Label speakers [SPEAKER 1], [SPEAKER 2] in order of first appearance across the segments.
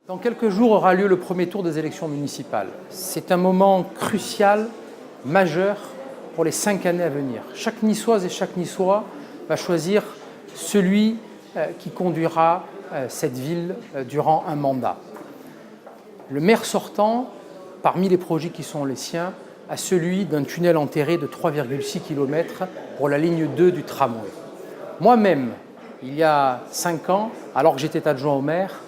[SPEAKER 1] Dans quelques jours aura lieu le premier tour des élections municipales. C'est un moment crucial, majeur pour les 5 années à venir. Chaque Niçoise et chaque Niçois va choisir celui qui conduira cette ville durant un mandat. Le maire sortant, parmi les projets qui sont les siens, a celui d'un tunnel enterré de 3,6 km pour la ligne 2 du tramway. Moi-même, il y a 5 ans, alors que j'étais adjoint au maire,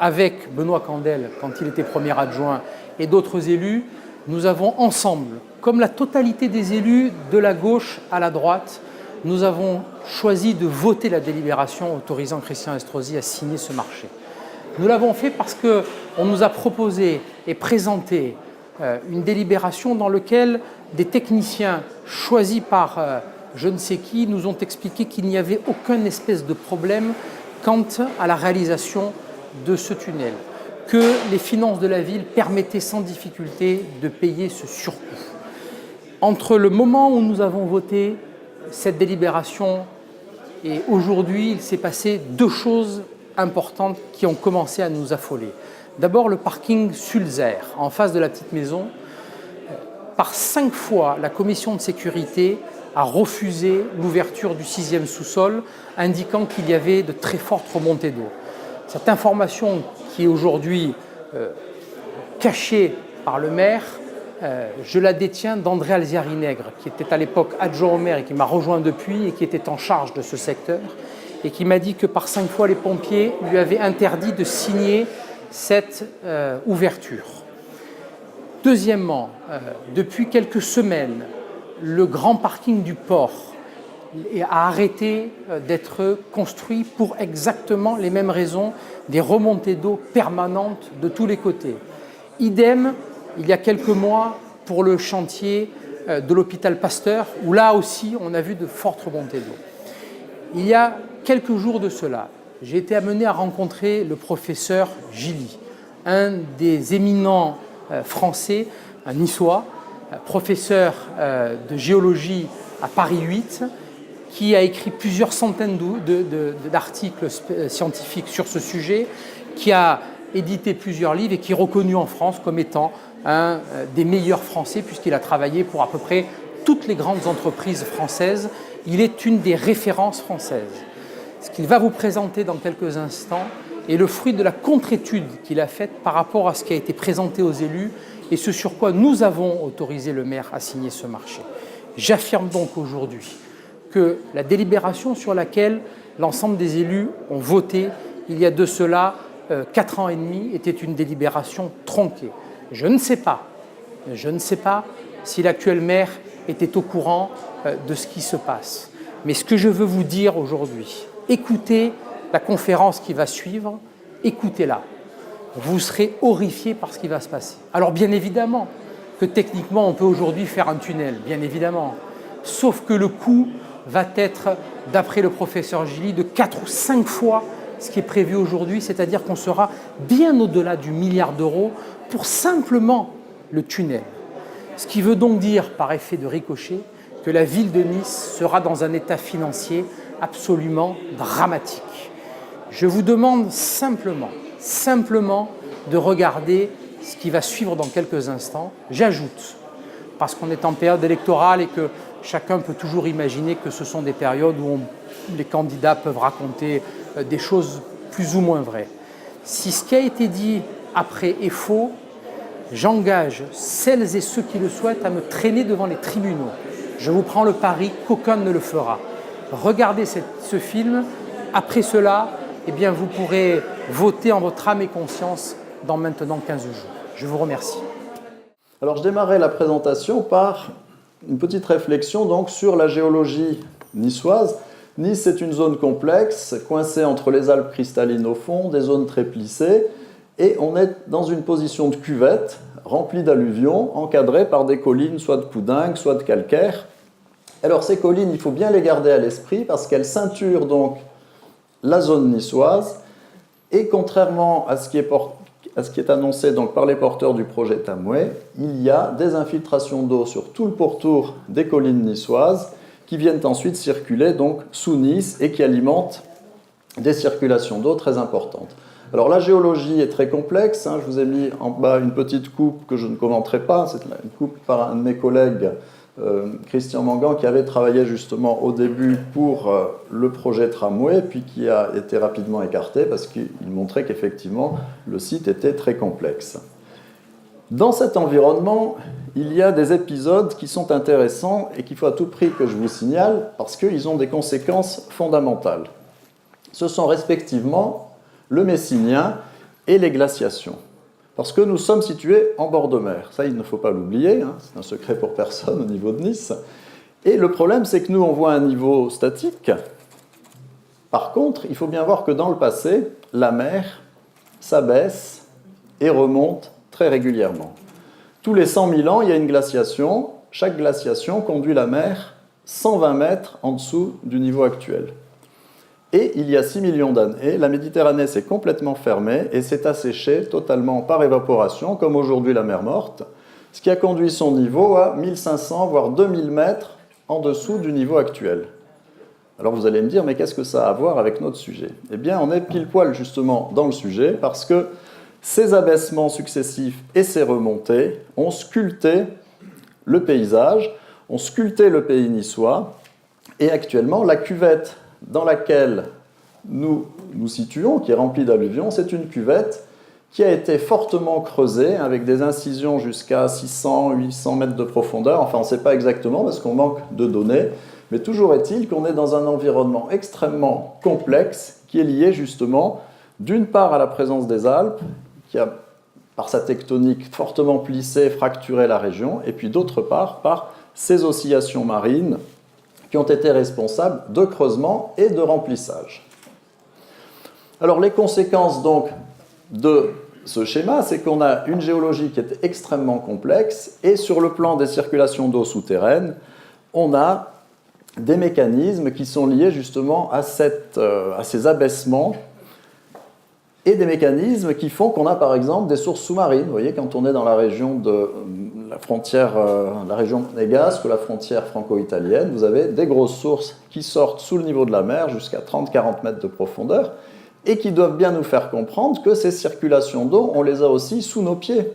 [SPEAKER 1] avec Benoît Candel, quand il était premier adjoint, et d'autres élus, nous avons ensemble, comme la totalité des élus de la gauche à la droite, nous avons choisi de voter la délibération autorisant Christian Estrosi à signer ce marché. Nous l'avons fait parce qu'on nous a proposé et présenté une délibération dans laquelle des techniciens choisis par je ne sais qui nous ont expliqué qu'il n'y avait aucun espèce de problème quant à la réalisation de ce tunnel, que les finances de la ville permettaient sans difficulté de payer ce surcoût. Entre le moment où nous avons voté cette délibération et aujourd'hui, il s'est passé 2 choses importantes qui ont commencé à nous affoler. D'abord, le parking Sulzer, en face de la petite maison. Par 5 fois, la commission de sécurité a refusé l'ouverture du 6e sous-sol, indiquant qu'il y avait de très fortes remontées d'eau. Cette information qui est aujourd'hui cachée par le maire, je la détiens d'André Alziari-Nègre, qui était à l'époque adjoint au maire et qui m'a rejoint depuis et qui était en charge de ce secteur et qui m'a dit que par 5 fois les pompiers lui avaient interdit de signer cette ouverture. Deuxièmement, depuis quelques semaines, le grand parking du port a arrêté d'être construit pour exactement les mêmes raisons, des remontées d'eau permanentes de tous les côtés. Idem, il y a quelques mois, pour le chantier de l'hôpital Pasteur, où là aussi on a vu de fortes remontées d'eau. Il y a quelques jours de cela, j'ai été amené à rencontrer le professeur Gilly, un des éminents français, un niçois, professeur de géologie à Paris 8, qui a écrit plusieurs centaines d'articles scientifiques sur ce sujet, qui a édité plusieurs livres et qui est reconnu en France comme étant un des meilleurs Français puisqu'il a travaillé pour à peu près toutes les grandes entreprises françaises. Il est une des références françaises. Ce qu'il va vous présenter dans quelques instants est le fruit de la contre-étude qu'il a faite par rapport à ce qui a été présenté aux élus et ce sur quoi nous avons autorisé le maire à signer ce marché. J'affirme donc aujourd'hui que la délibération sur laquelle l'ensemble des élus ont voté il y a de cela 4 ans et demi était une délibération tronquée. Je ne sais pas si l'actuel maire était au courant de ce qui se passe. Mais ce que je veux vous dire aujourd'hui, écoutez la conférence qui va suivre, écoutez-la. Vous serez horrifiés par ce qui va se passer. Alors bien évidemment que techniquement on peut aujourd'hui faire un tunnel, bien évidemment. Sauf que le coût va être, d'après le professeur Gilly, de 4 ou 5 fois ce qui est prévu aujourd'hui, c'est-à-dire qu'on sera bien au-delà du milliard d'euros pour simplement le tunnel. Ce qui veut donc dire, par effet de ricochet, que la ville de Nice sera dans un état financier absolument dramatique. Je vous demande simplement de regarder ce qui va suivre dans quelques instants. J'ajoute, parce qu'on est en période électorale et que chacun peut toujours imaginer que ce sont des périodes où les candidats peuvent raconter des choses plus ou moins vraies. Si ce qui a été dit après est faux, j'engage celles et ceux qui le souhaitent à me traîner devant les tribunaux. Je vous prends le pari qu'aucun ne le fera. Regardez ce film. Après cela, eh bien, vous pourrez voter en votre âme et conscience dans maintenant 15 jours. Je vous remercie.
[SPEAKER 2] Alors, je démarrais la présentation par une petite réflexion donc, sur la géologie niçoise. Nice est une zone complexe, coincée entre les Alpes cristallines au fond, des zones très plissées, et on est dans une position de cuvette remplie d'alluvions, encadrée par des collines, soit de poudingue, soit de calcaire. Alors ces collines, il faut bien les garder à l'esprit parce qu'elles ceinturent donc la zone niçoise, et contrairement à ce qui est annoncé donc par les porteurs du projet Tramway, il y a des infiltrations d'eau sur tout le pourtour des collines niçoises qui viennent ensuite circuler donc sous Nice et qui alimentent des circulations d'eau très importantes. Alors la géologie est très complexe, hein. Je vous ai mis en bas une petite coupe que je ne commenterai pas, c'est une coupe par un de mes collègues, Christian Mangan, qui avait travaillé justement au début pour le projet tramway, puis qui a été rapidement écarté parce qu'il montrait qu'effectivement le site était très complexe. Dans cet environnement, il y a des épisodes qui sont intéressants et qu'il faut à tout prix que je vous signale parce qu'ils ont des conséquences fondamentales. Ce sont respectivement le Messinien et les glaciations. Parce que nous sommes situés en bord de mer. Ça, il ne faut pas l'oublier, hein, c'est un secret pour personne au niveau de Nice. Et le problème, c'est que nous, on voit un niveau statique. Par contre, il faut bien voir que dans le passé, la mer s'abaisse et remonte très régulièrement. Tous les 100 000 ans, il y a une glaciation. Chaque glaciation conduit la mer 120 mètres en dessous du niveau actuel. Et il y a 6 millions d'années, la Méditerranée s'est complètement fermée et s'est asséchée totalement par évaporation, comme aujourd'hui la mer Morte, ce qui a conduit son niveau à 1500 voire 2000 mètres en dessous du niveau actuel. Alors vous allez me dire, mais qu'est-ce que ça a à voir avec notre sujet? Eh bien, on est pile poil justement dans le sujet, parce que ces abaissements successifs et ces remontées ont sculpté le paysage, ont sculpté le pays niçois, et actuellement, la cuvette dans laquelle nous nous situons, qui est remplie d'alluvions, c'est une cuvette qui a été fortement creusée, avec des incisions jusqu'à 600-800 mètres de profondeur. Enfin, on ne sait pas exactement parce qu'on manque de données, mais toujours est-il qu'on est dans un environnement extrêmement complexe qui est lié justement, d'une part à la présence des Alpes, qui a, par sa tectonique, fortement plissé, fracturé la région, et puis d'autre part par ces oscillations marines qui ont été responsables de creusement et de remplissage. Alors les conséquences donc de ce schéma, c'est qu'on a une géologie qui est extrêmement complexe et sur le plan des circulations d'eau souterraine, on a des mécanismes qui sont liés justement à ces abaissements et des mécanismes qui font qu'on a par exemple des sources sous-marines. Vous voyez, quand on est dans la région de la frontière, la région monégasque ou la frontière franco-italienne, vous avez des grosses sources qui sortent sous le niveau de la mer jusqu'à 30-40 mètres de profondeur et qui doivent bien nous faire comprendre que ces circulations d'eau, on les a aussi sous nos pieds.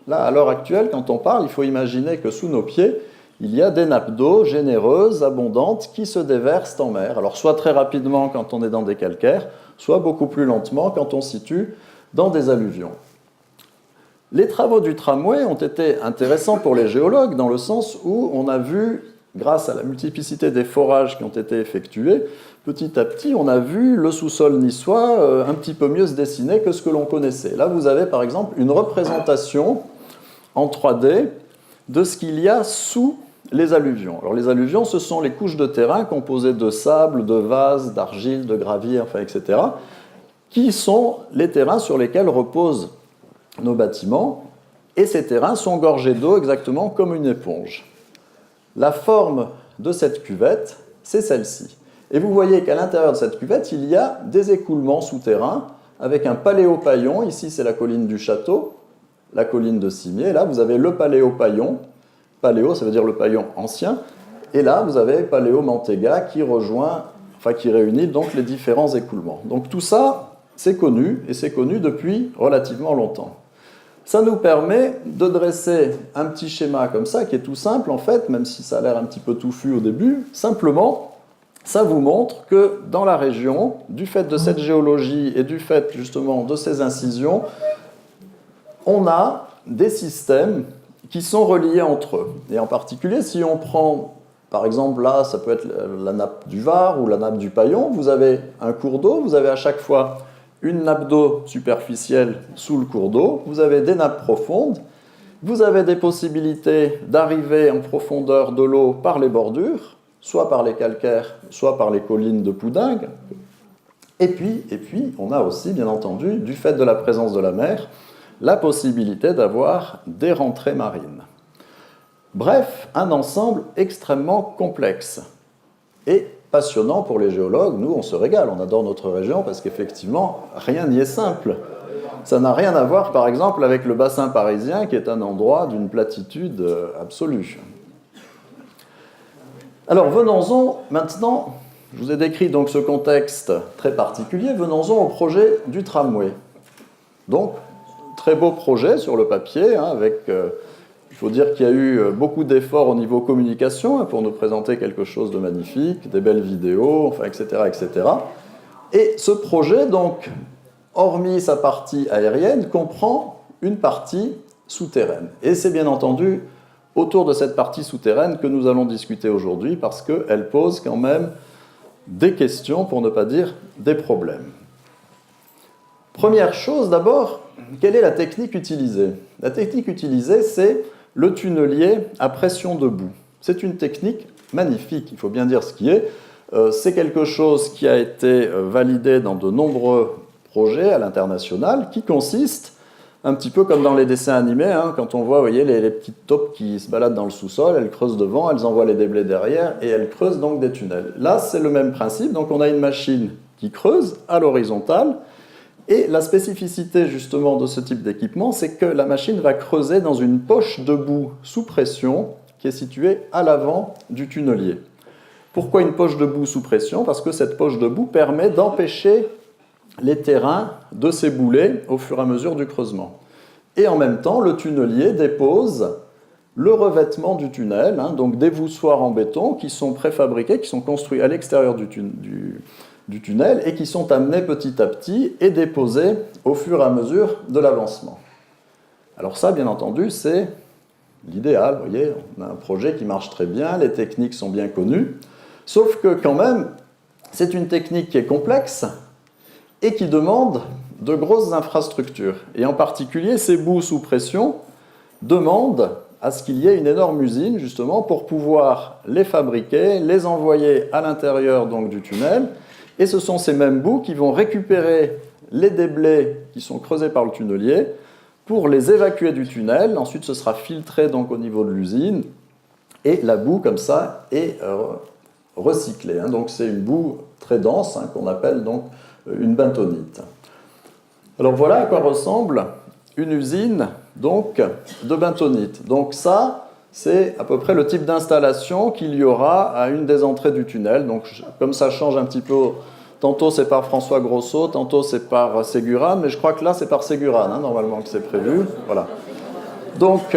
[SPEAKER 2] Là, à l'heure actuelle, quand on parle, il faut imaginer que sous nos pieds, il y a des nappes d'eau généreuses, abondantes, qui se déversent en mer. Alors, soit très rapidement quand on est dans des calcaires, soit beaucoup plus lentement quand on se situe dans des alluvions. Les travaux du tramway ont été intéressants pour les géologues dans le sens où on a vu, grâce à la multiplicité des forages qui ont été effectués, petit à petit, on a vu le sous-sol niçois un petit peu mieux se dessiner que ce que l'on connaissait. Là, vous avez par exemple une représentation en 3D de ce qu'il y a sous les alluvions. Alors les alluvions, ce sont les couches de terrain composées de sable, de vase, d'argile, de gravier, enfin, etc., qui sont les terrains sur lesquels reposent nos bâtiments, et ces terrains sont gorgés d'eau exactement comme une éponge. La forme de cette cuvette, c'est celle-ci. Et vous voyez qu'à l'intérieur de cette cuvette, il y a des écoulements souterrains avec un paléopaillon. Ici, c'est la colline du Château, la colline de Cimier. Là, vous avez le paléopaillon. Paléo, ça veut dire le paillon ancien. Et là, vous avez Paléo-Mantega qui réunit donc les différents écoulements. Donc tout ça, c'est connu, et c'est connu depuis relativement longtemps. Ça nous permet de dresser un petit schéma comme ça, qui est tout simple en fait, même si ça a l'air un petit peu touffu au début. Simplement, ça vous montre que dans la région, du fait de cette géologie et du fait justement de ces incisions, on a des systèmes qui sont reliés entre eux. Et en particulier, si on prend, par exemple, là, ça peut être la nappe du Var ou la nappe du Paillon, vous avez un cours d'eau, vous avez à chaque fois une nappe d'eau superficielle sous le cours d'eau, vous avez des nappes profondes, vous avez des possibilités d'arriver en profondeur de l'eau par les bordures, soit par les calcaires, soit par les collines de Poudingue. Et puis, on a aussi, bien entendu, du fait de la présence de la mer, la possibilité d'avoir des rentrées marines. Bref, un ensemble extrêmement complexe et passionnant pour les géologues. Nous, on se régale, on adore notre région parce qu'effectivement, rien n'y est simple. Ça n'a rien à voir, par exemple, avec le bassin parisien qui est un endroit d'une platitude absolue. Alors, venons-en maintenant, je vous ai décrit donc ce contexte très particulier, venons-en au projet du tramway. Donc, très beau projet sur le papier, hein, il faut dire qu'il y a eu beaucoup d'efforts au niveau communication, hein, pour nous présenter quelque chose de magnifique, des belles vidéos, enfin, etc., etc. Et ce projet, donc, hormis sa partie aérienne, comprend une partie souterraine. Et c'est bien entendu autour de cette partie souterraine que nous allons discuter aujourd'hui, parce qu'elle pose quand même des questions, pour ne pas dire des problèmes. Première chose, d'abord, quelle est la technique utilisée? La technique utilisée, c'est le tunnelier à pression debout. C'est une technique magnifique, il faut bien dire ce qui est. C'est quelque chose qui a été validé dans de nombreux projets à l'international, qui consiste, un petit peu comme dans les dessins animés, hein, quand on voit, vous voyez, les petites taupes qui se baladent dans le sous-sol, elles creusent devant, elles envoient les déblais derrière, et elles creusent donc des tunnels. Là, c'est le même principe, donc on a une machine qui creuse à l'horizontale, et la spécificité justement de ce type d'équipement, c'est que la machine va creuser dans une poche de boue sous pression, qui est située à l'avant du tunnelier. Pourquoi une poche de boue sous pression? Parce que cette poche de boue permet d'empêcher les terrains de s'ébouler au fur et à mesure du creusement. Et en même temps, le tunnelier dépose le revêtement du tunnel, hein, donc des voussoirs en béton qui sont préfabriqués, qui sont construits à l'extérieur du tunnel et qui sont amenés petit à petit et déposés au fur et à mesure de l'avancement. Alors ça, bien entendu, c'est l'idéal. Vous voyez, on a un projet qui marche très bien, les techniques sont bien connues, sauf que quand même, c'est une technique qui est complexe et qui demande de grosses infrastructures. Et en particulier, ces boues sous pression demandent à ce qu'il y ait une énorme usine, justement, pour pouvoir les fabriquer, les envoyer à l'intérieur donc, du tunnel. Et ce sont ces mêmes boues qui vont récupérer les déblais qui sont creusés par le tunnelier pour les évacuer du tunnel. Ensuite, ce sera filtré donc, au niveau de l'usine. Et la boue, comme ça, est recyclée. Hein. Donc, c'est une boue très dense, hein, qu'on appelle donc une bentonite. Alors voilà à quoi ressemble une usine donc, de bentonite. Donc ça, c'est à peu près le type d'installation qu'il y aura à une des entrées du tunnel. Donc comme ça change un petit peu, tantôt c'est par François Grosso, tantôt c'est par Ségurane, mais je crois que là c'est par Ségurane, hein, normalement que c'est prévu. Voilà. Donc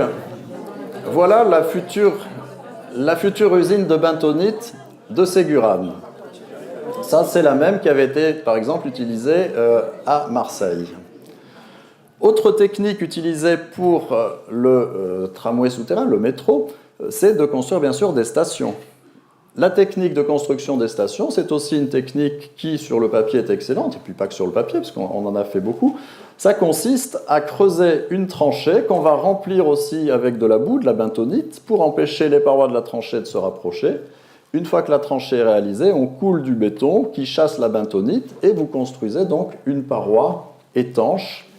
[SPEAKER 2] voilà la future usine de bentonite de Ségurane. Ça, c'est la même qui avait été, par exemple, utilisée à Marseille. Autre technique utilisée pour le tramway souterrain, le métro, c'est de construire, bien sûr, des stations. La technique de construction des stations, c'est aussi une technique qui, sur le papier, est excellente, et puis pas que sur le papier, parce qu'on en a fait beaucoup. Ça consiste à creuser une tranchée qu'on va remplir aussi avec de la boue, de la bentonite, pour empêcher les parois de la tranchée de se rapprocher. Une fois que la tranchée est réalisée, on coule du béton qui chasse la bentonite et vous construisez donc une paroi étanche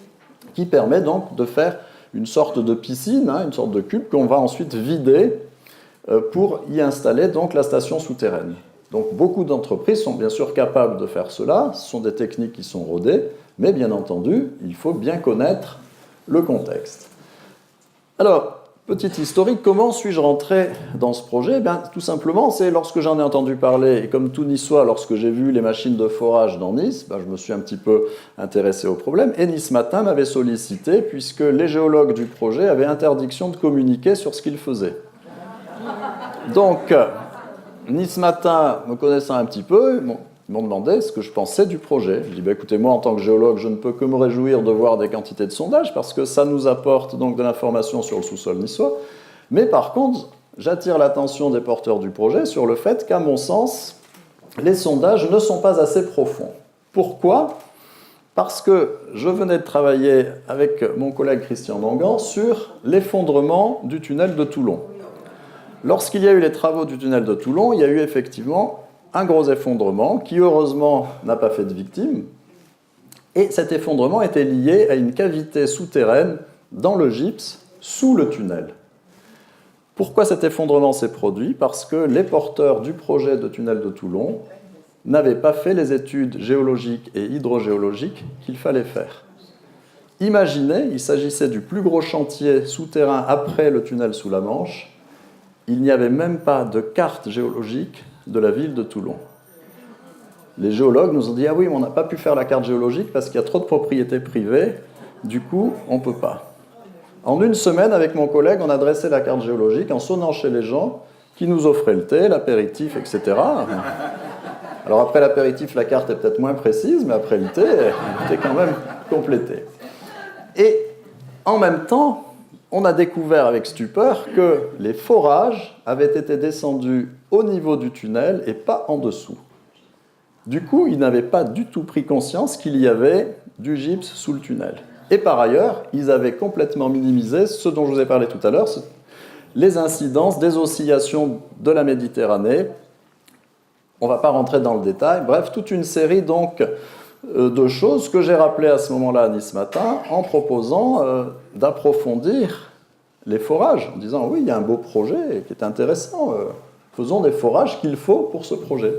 [SPEAKER 2] qui permet donc de faire une sorte de piscine, hein, une sorte de cube qu'on va ensuite vider pour y installer donc la station souterraine. Donc beaucoup d'entreprises sont bien sûr capables de faire cela, ce sont des techniques qui sont rodées, mais bien entendu, il faut bien connaître le contexte. Alors, petite historique, comment suis-je rentré dans ce projet? Tout simplement, c'est lorsque j'en ai entendu parler, et comme tout Niçois, lorsque j'ai vu les machines de forage dans Nice, je me suis un petit peu intéressé au problème, et Nice Matin m'avait sollicité, puisque les géologues du projet avaient interdiction de communiquer sur ce qu'ils faisaient. Donc, Nice Matin, me connaissant un petit peu, ils m'ont demandé ce que je pensais du projet. Je dis, écoutez, moi, en tant que géologue, je ne peux que me réjouir de voir des quantités de sondages, parce que ça nous apporte donc de l'information sur le sous-sol niçois. Mais par contre, j'attire l'attention des porteurs du projet sur le fait qu'à mon sens, les sondages ne sont pas assez profonds. Pourquoi? Parce que je venais de travailler avec mon collègue Christian Dangan sur l'effondrement du tunnel de Toulon. Lorsqu'il y a eu les travaux du tunnel de Toulon, il y a eu effectivement un gros effondrement qui, heureusement, n'a pas fait de victimes. Et cet effondrement était lié à une cavité souterraine dans le gypse, sous le tunnel. Pourquoi cet effondrement s'est produit? Parce que les porteurs du projet de tunnel de Toulon n'avaient pas fait les études géologiques et hydrogéologiques qu'il fallait faire. Imaginez, il s'agissait du plus gros chantier souterrain après le tunnel sous la Manche. Il n'y avait même pas de carte géologique de la ville de Toulon. Les géologues nous ont dit « Ah oui, mais on n'a pas pu faire la carte géologique parce qu'il y a trop de propriétés privées. Du coup, on ne peut pas. En une semaine, avec mon collègue, on a dressé la carte géologique en sonnant chez les gens qui nous offraient le thé, l'apéritif, etc. Alors après l'apéritif, la carte est peut-être moins précise, mais après le thé, elle était quand même complétée. Et en même temps, on a découvert avec stupeur que les forages avaient été descendus au niveau du tunnel et pas en dessous. Du coup, ils n'avaient pas du tout pris conscience qu'il y avait du gypse sous le tunnel. Et par ailleurs, ils avaient complètement minimisé ce dont je vous ai parlé tout à l'heure, les incidences des oscillations de la Méditerranée. On ne va pas rentrer dans le détail. Bref, toute une série donc de choses que j'ai rappelées à ce moment-là à Nice Matin en proposant d'approfondir les forages, en disant oui, il y a un beau projet qui est intéressant, faisons des forages qu'il faut pour ce projet.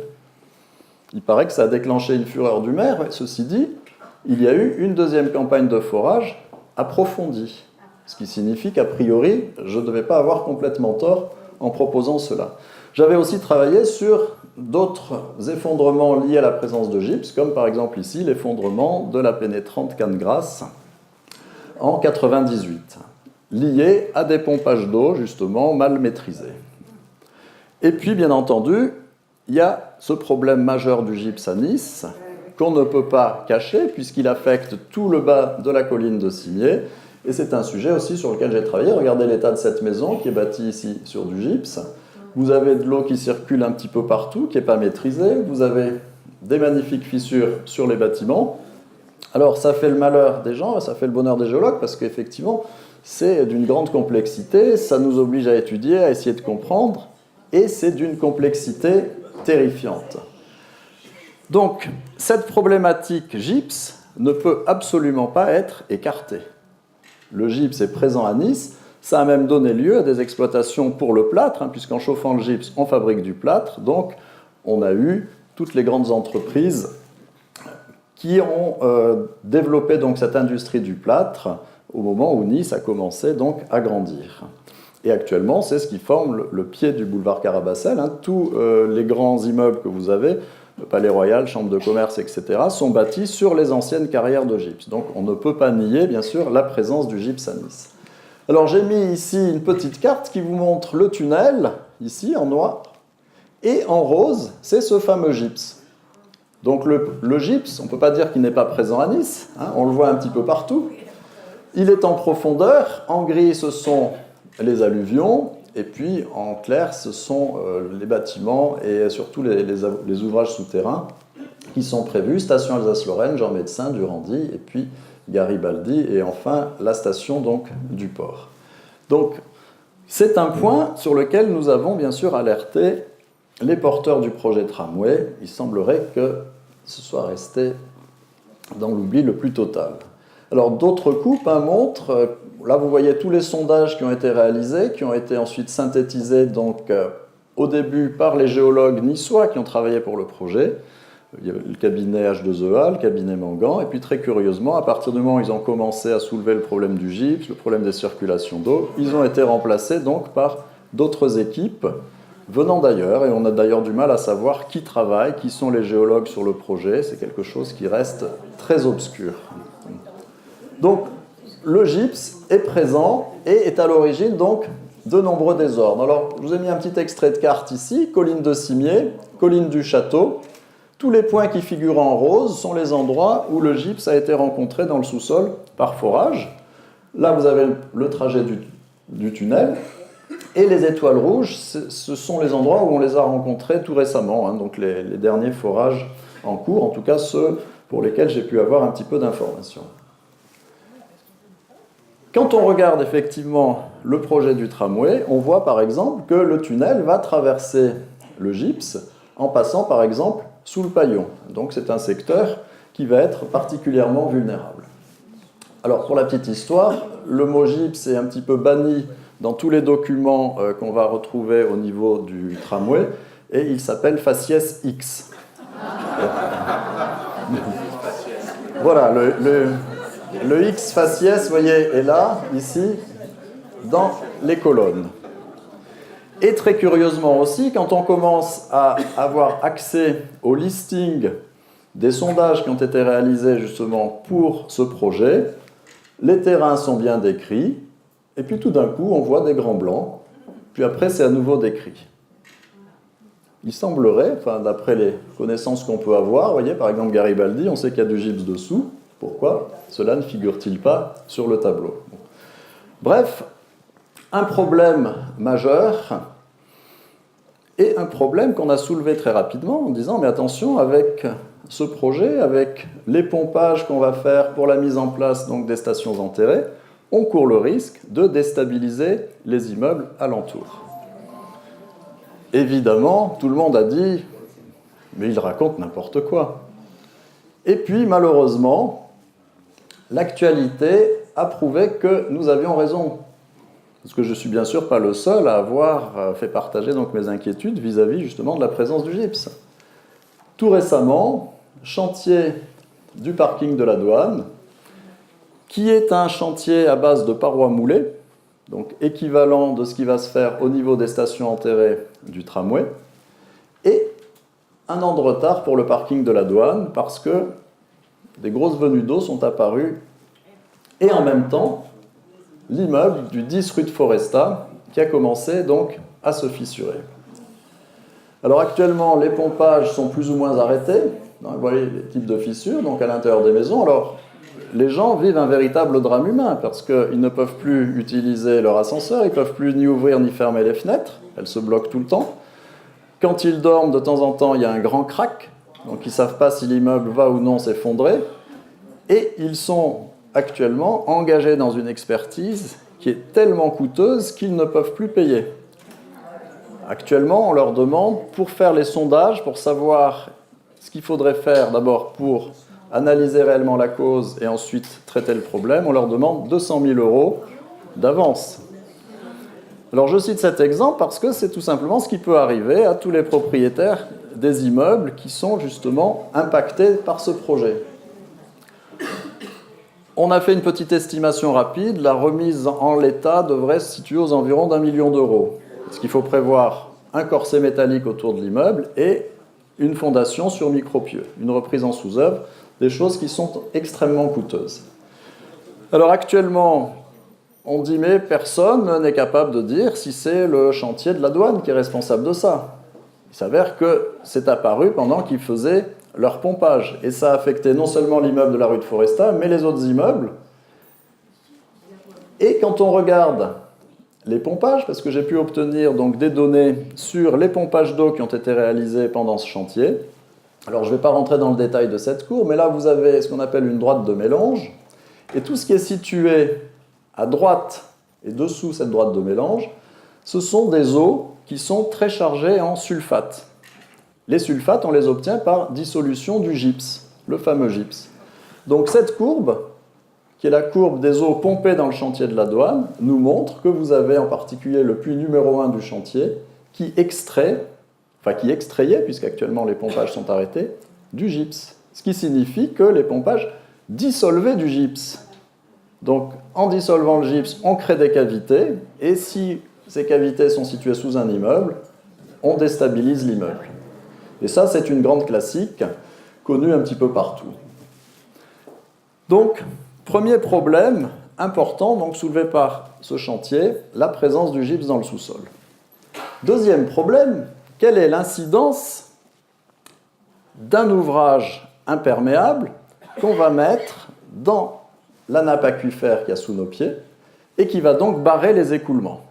[SPEAKER 2] Il paraît que ça a déclenché une fureur du maire, ceci dit, il y a eu une deuxième campagne de forage approfondie, ce qui signifie qu'a priori, je ne devais pas avoir complètement tort en proposant cela. J'avais aussi travaillé sur d'autres effondrements liés à la présence de gypse, comme par exemple ici l'effondrement de la pénétrante Cannegrasse en 1998, lié à des pompages d'eau justement mal maîtrisés. Et puis bien entendu, il y a ce problème majeur du gypse à Nice qu'on ne peut pas cacher puisqu'il affecte tout le bas de la colline de Cimiez, et c'est un sujet aussi sur lequel j'ai travaillé. Regardez l'état de cette maison qui est bâtie ici sur du gypse. Vous avez de l'eau qui circule un petit peu partout, qui n'est pas maîtrisée. Vous avez des magnifiques fissures sur les bâtiments. Alors, ça fait le malheur des gens, ça fait le bonheur des géologues, parce qu'effectivement, c'est d'une grande complexité, ça nous oblige à étudier, à essayer de comprendre, et c'est d'une complexité terrifiante. Donc, cette problématique gypse ne peut absolument pas être écartée. Le gypse est présent à Nice. Ça a même donné lieu à des exploitations pour le plâtre, puisqu'en chauffant le gypse, on fabrique du plâtre. Donc, on a eu toutes les grandes entreprises qui ont développé donc, cette industrie du plâtre au moment où Nice a commencé donc, à grandir. Et actuellement, c'est ce qui forme le pied du boulevard Carabassel. Tous les grands immeubles que vous avez, le Palais Royal, Chambre de commerce, etc., sont bâtis sur les anciennes carrières de gypse. Donc, on ne peut pas nier, bien sûr, la présence du gypse à Nice. Alors j'ai mis ici une petite carte qui vous montre le tunnel, ici en noir, et en rose, c'est ce fameux gypse. Donc le gypse, on ne peut pas dire qu'il n'est pas présent à Nice, on le voit un petit peu partout. Il est en profondeur, en gris ce sont les alluvions, et puis en clair ce sont les bâtiments et surtout les ouvrages souterrains qui sont prévus, station Alsace-Lorraine, Jean Médecin, Durandi, et puis Garibaldi, et enfin la station donc, du port. Donc, c'est un point sur lequel nous avons bien sûr alerté les porteurs du projet tramway. Il semblerait que ce soit resté dans l'oubli le plus total. Alors, d'autres coupes montrent, là vous voyez tous les sondages qui ont été réalisés, qui ont été ensuite synthétisés donc, au début par les géologues niçois qui ont travaillé pour le projet. Il y a le cabinet H2EA, le cabinet Mangan, et puis très curieusement, à partir du moment où ils ont commencé à soulever le problème du gypse, le problème des circulations d'eau, ils ont été remplacés donc par d'autres équipes venant d'ailleurs, et on a d'ailleurs du mal à savoir qui travaille, qui sont les géologues sur le projet, c'est quelque chose qui reste très obscur. Donc, le gypse est présent et est à l'origine donc de nombreux désordres. Alors, je vous ai mis un petit extrait de carte ici, colline de Cimiez, colline du Château. Tous les points qui figurent en rose sont les endroits où le gypse a été rencontré dans le sous-sol par forage. Là, vous avez le trajet du tunnel. Et les étoiles rouges, ce sont les endroits où on les a rencontrés tout récemment, donc les derniers forages en cours, en tout cas ceux pour lesquels j'ai pu avoir un petit peu d'informations. Quand on regarde effectivement le projet du tramway, on voit par exemple que le tunnel va traverser le gypse en passant par exemple sous le paillon. Donc c'est un secteur qui va être particulièrement vulnérable. Alors pour la petite histoire, le mot gypse est un petit peu banni dans tous les documents qu'on va retrouver au niveau du tramway, et il s'appelle faciès X. Voilà, le X faciès, vous voyez, est là, ici, dans les colonnes. Et très curieusement aussi, quand on commence à avoir accès au listing des sondages qui ont été réalisés justement pour ce projet, les terrains sont bien décrits, et puis tout d'un coup, on voit des grands blancs, puis après, c'est à nouveau décrit. Il semblerait, enfin, d'après les connaissances qu'on peut avoir, vous voyez, par exemple Garibaldi, on sait qu'il y a du gypse dessous, pourquoi cela ne figure-t-il pas sur le tableau? Bref, un problème majeur, et un problème qu'on a soulevé très rapidement en disant, mais attention, avec ce projet, avec les pompages qu'on va faire pour la mise en place donc, des stations enterrées, on court le risque de déstabiliser les immeubles alentours. Évidemment, tout le monde a dit « mais il raconte n'importe quoi ». Et puis, malheureusement, l'actualité a prouvé que nous avions raison. Parce que je ne suis bien sûr pas le seul à avoir fait partager donc, mes inquiétudes vis-à-vis justement de la présence du gypse. Tout récemment, chantier du parking de la douane, qui est un chantier à base de parois moulées, donc équivalent de ce qui va se faire au niveau des stations enterrées du tramway, et un an de retard pour le parking de la douane parce que des grosses venues d'eau sont apparues, et en même temps, l'immeuble du 10 rue de Foresta qui a commencé donc à se fissurer. Alors actuellement, les pompages sont plus ou moins arrêtés. Vous voyez les types de fissures donc à l'intérieur des maisons. Alors, les gens vivent un véritable drame humain parce qu'ils ne peuvent plus utiliser leur ascenseur, ils ne peuvent plus ni ouvrir ni fermer les fenêtres, elles se bloquent tout le temps. Quand ils dorment, de temps en temps, il y a un grand crack, donc ils ne savent pas si l'immeuble va ou non s'effondrer. Et ils sont actuellement engagés dans une expertise qui est tellement coûteuse qu'ils ne peuvent plus payer. Actuellement, on leur demande, pour faire les sondages, pour savoir ce qu'il faudrait faire d'abord pour analyser réellement la cause et ensuite traiter le problème, on leur demande 200 000 € d'avance. Alors je cite cet exemple parce que c'est tout simplement ce qui peut arriver à tous les propriétaires des immeubles qui sont justement impactés par ce projet. On a fait une petite estimation rapide, la remise en l'état devrait se situer aux environs d'1 million d'euros. Parce qu'il faut prévoir un corset métallique autour de l'immeuble et une fondation sur micropieux, une reprise en sous-œuvre, des choses qui sont extrêmement coûteuses. Alors actuellement, on dit mais personne n'est capable de dire si c'est le chantier de la douane qui est responsable de ça. Il s'avère que c'est apparu pendant qu'ils faisaient leur pompage. Et ça a affecté non seulement l'immeuble de la rue de Foresta, mais les autres immeubles. Et quand on regarde les pompages, parce que j'ai pu obtenir donc des données sur les pompages d'eau qui ont été réalisés pendant ce chantier. Alors je ne vais pas rentrer dans le détail de cette cour, mais là vous avez ce qu'on appelle une droite de mélange. Et tout ce qui est situé à droite et dessous cette droite de mélange, ce sont des eaux qui sont très chargées en sulfate. Les sulfates, on les obtient par dissolution du gypse, le fameux gypse. Donc cette courbe, qui est la courbe des eaux pompées dans le chantier de la douane, nous montre que vous avez en particulier le puits numéro 1 du chantier qui extrayait, puisqu'actuellement les pompages sont arrêtés, du gypse. Ce qui signifie que les pompages dissolvaient du gypse. Donc en dissolvant le gypse, on crée des cavités, et si ces cavités sont situées sous un immeuble, on déstabilise l'immeuble. Et ça, c'est une grande classique, connue un petit peu partout. Donc, premier problème important donc, soulevé par ce chantier, la présence du gypse dans le sous-sol. Deuxième problème, quelle est l'incidence d'un ouvrage imperméable qu'on va mettre dans la nappe aquifère qu'il y a sous nos pieds et qui va donc barrer les écoulements.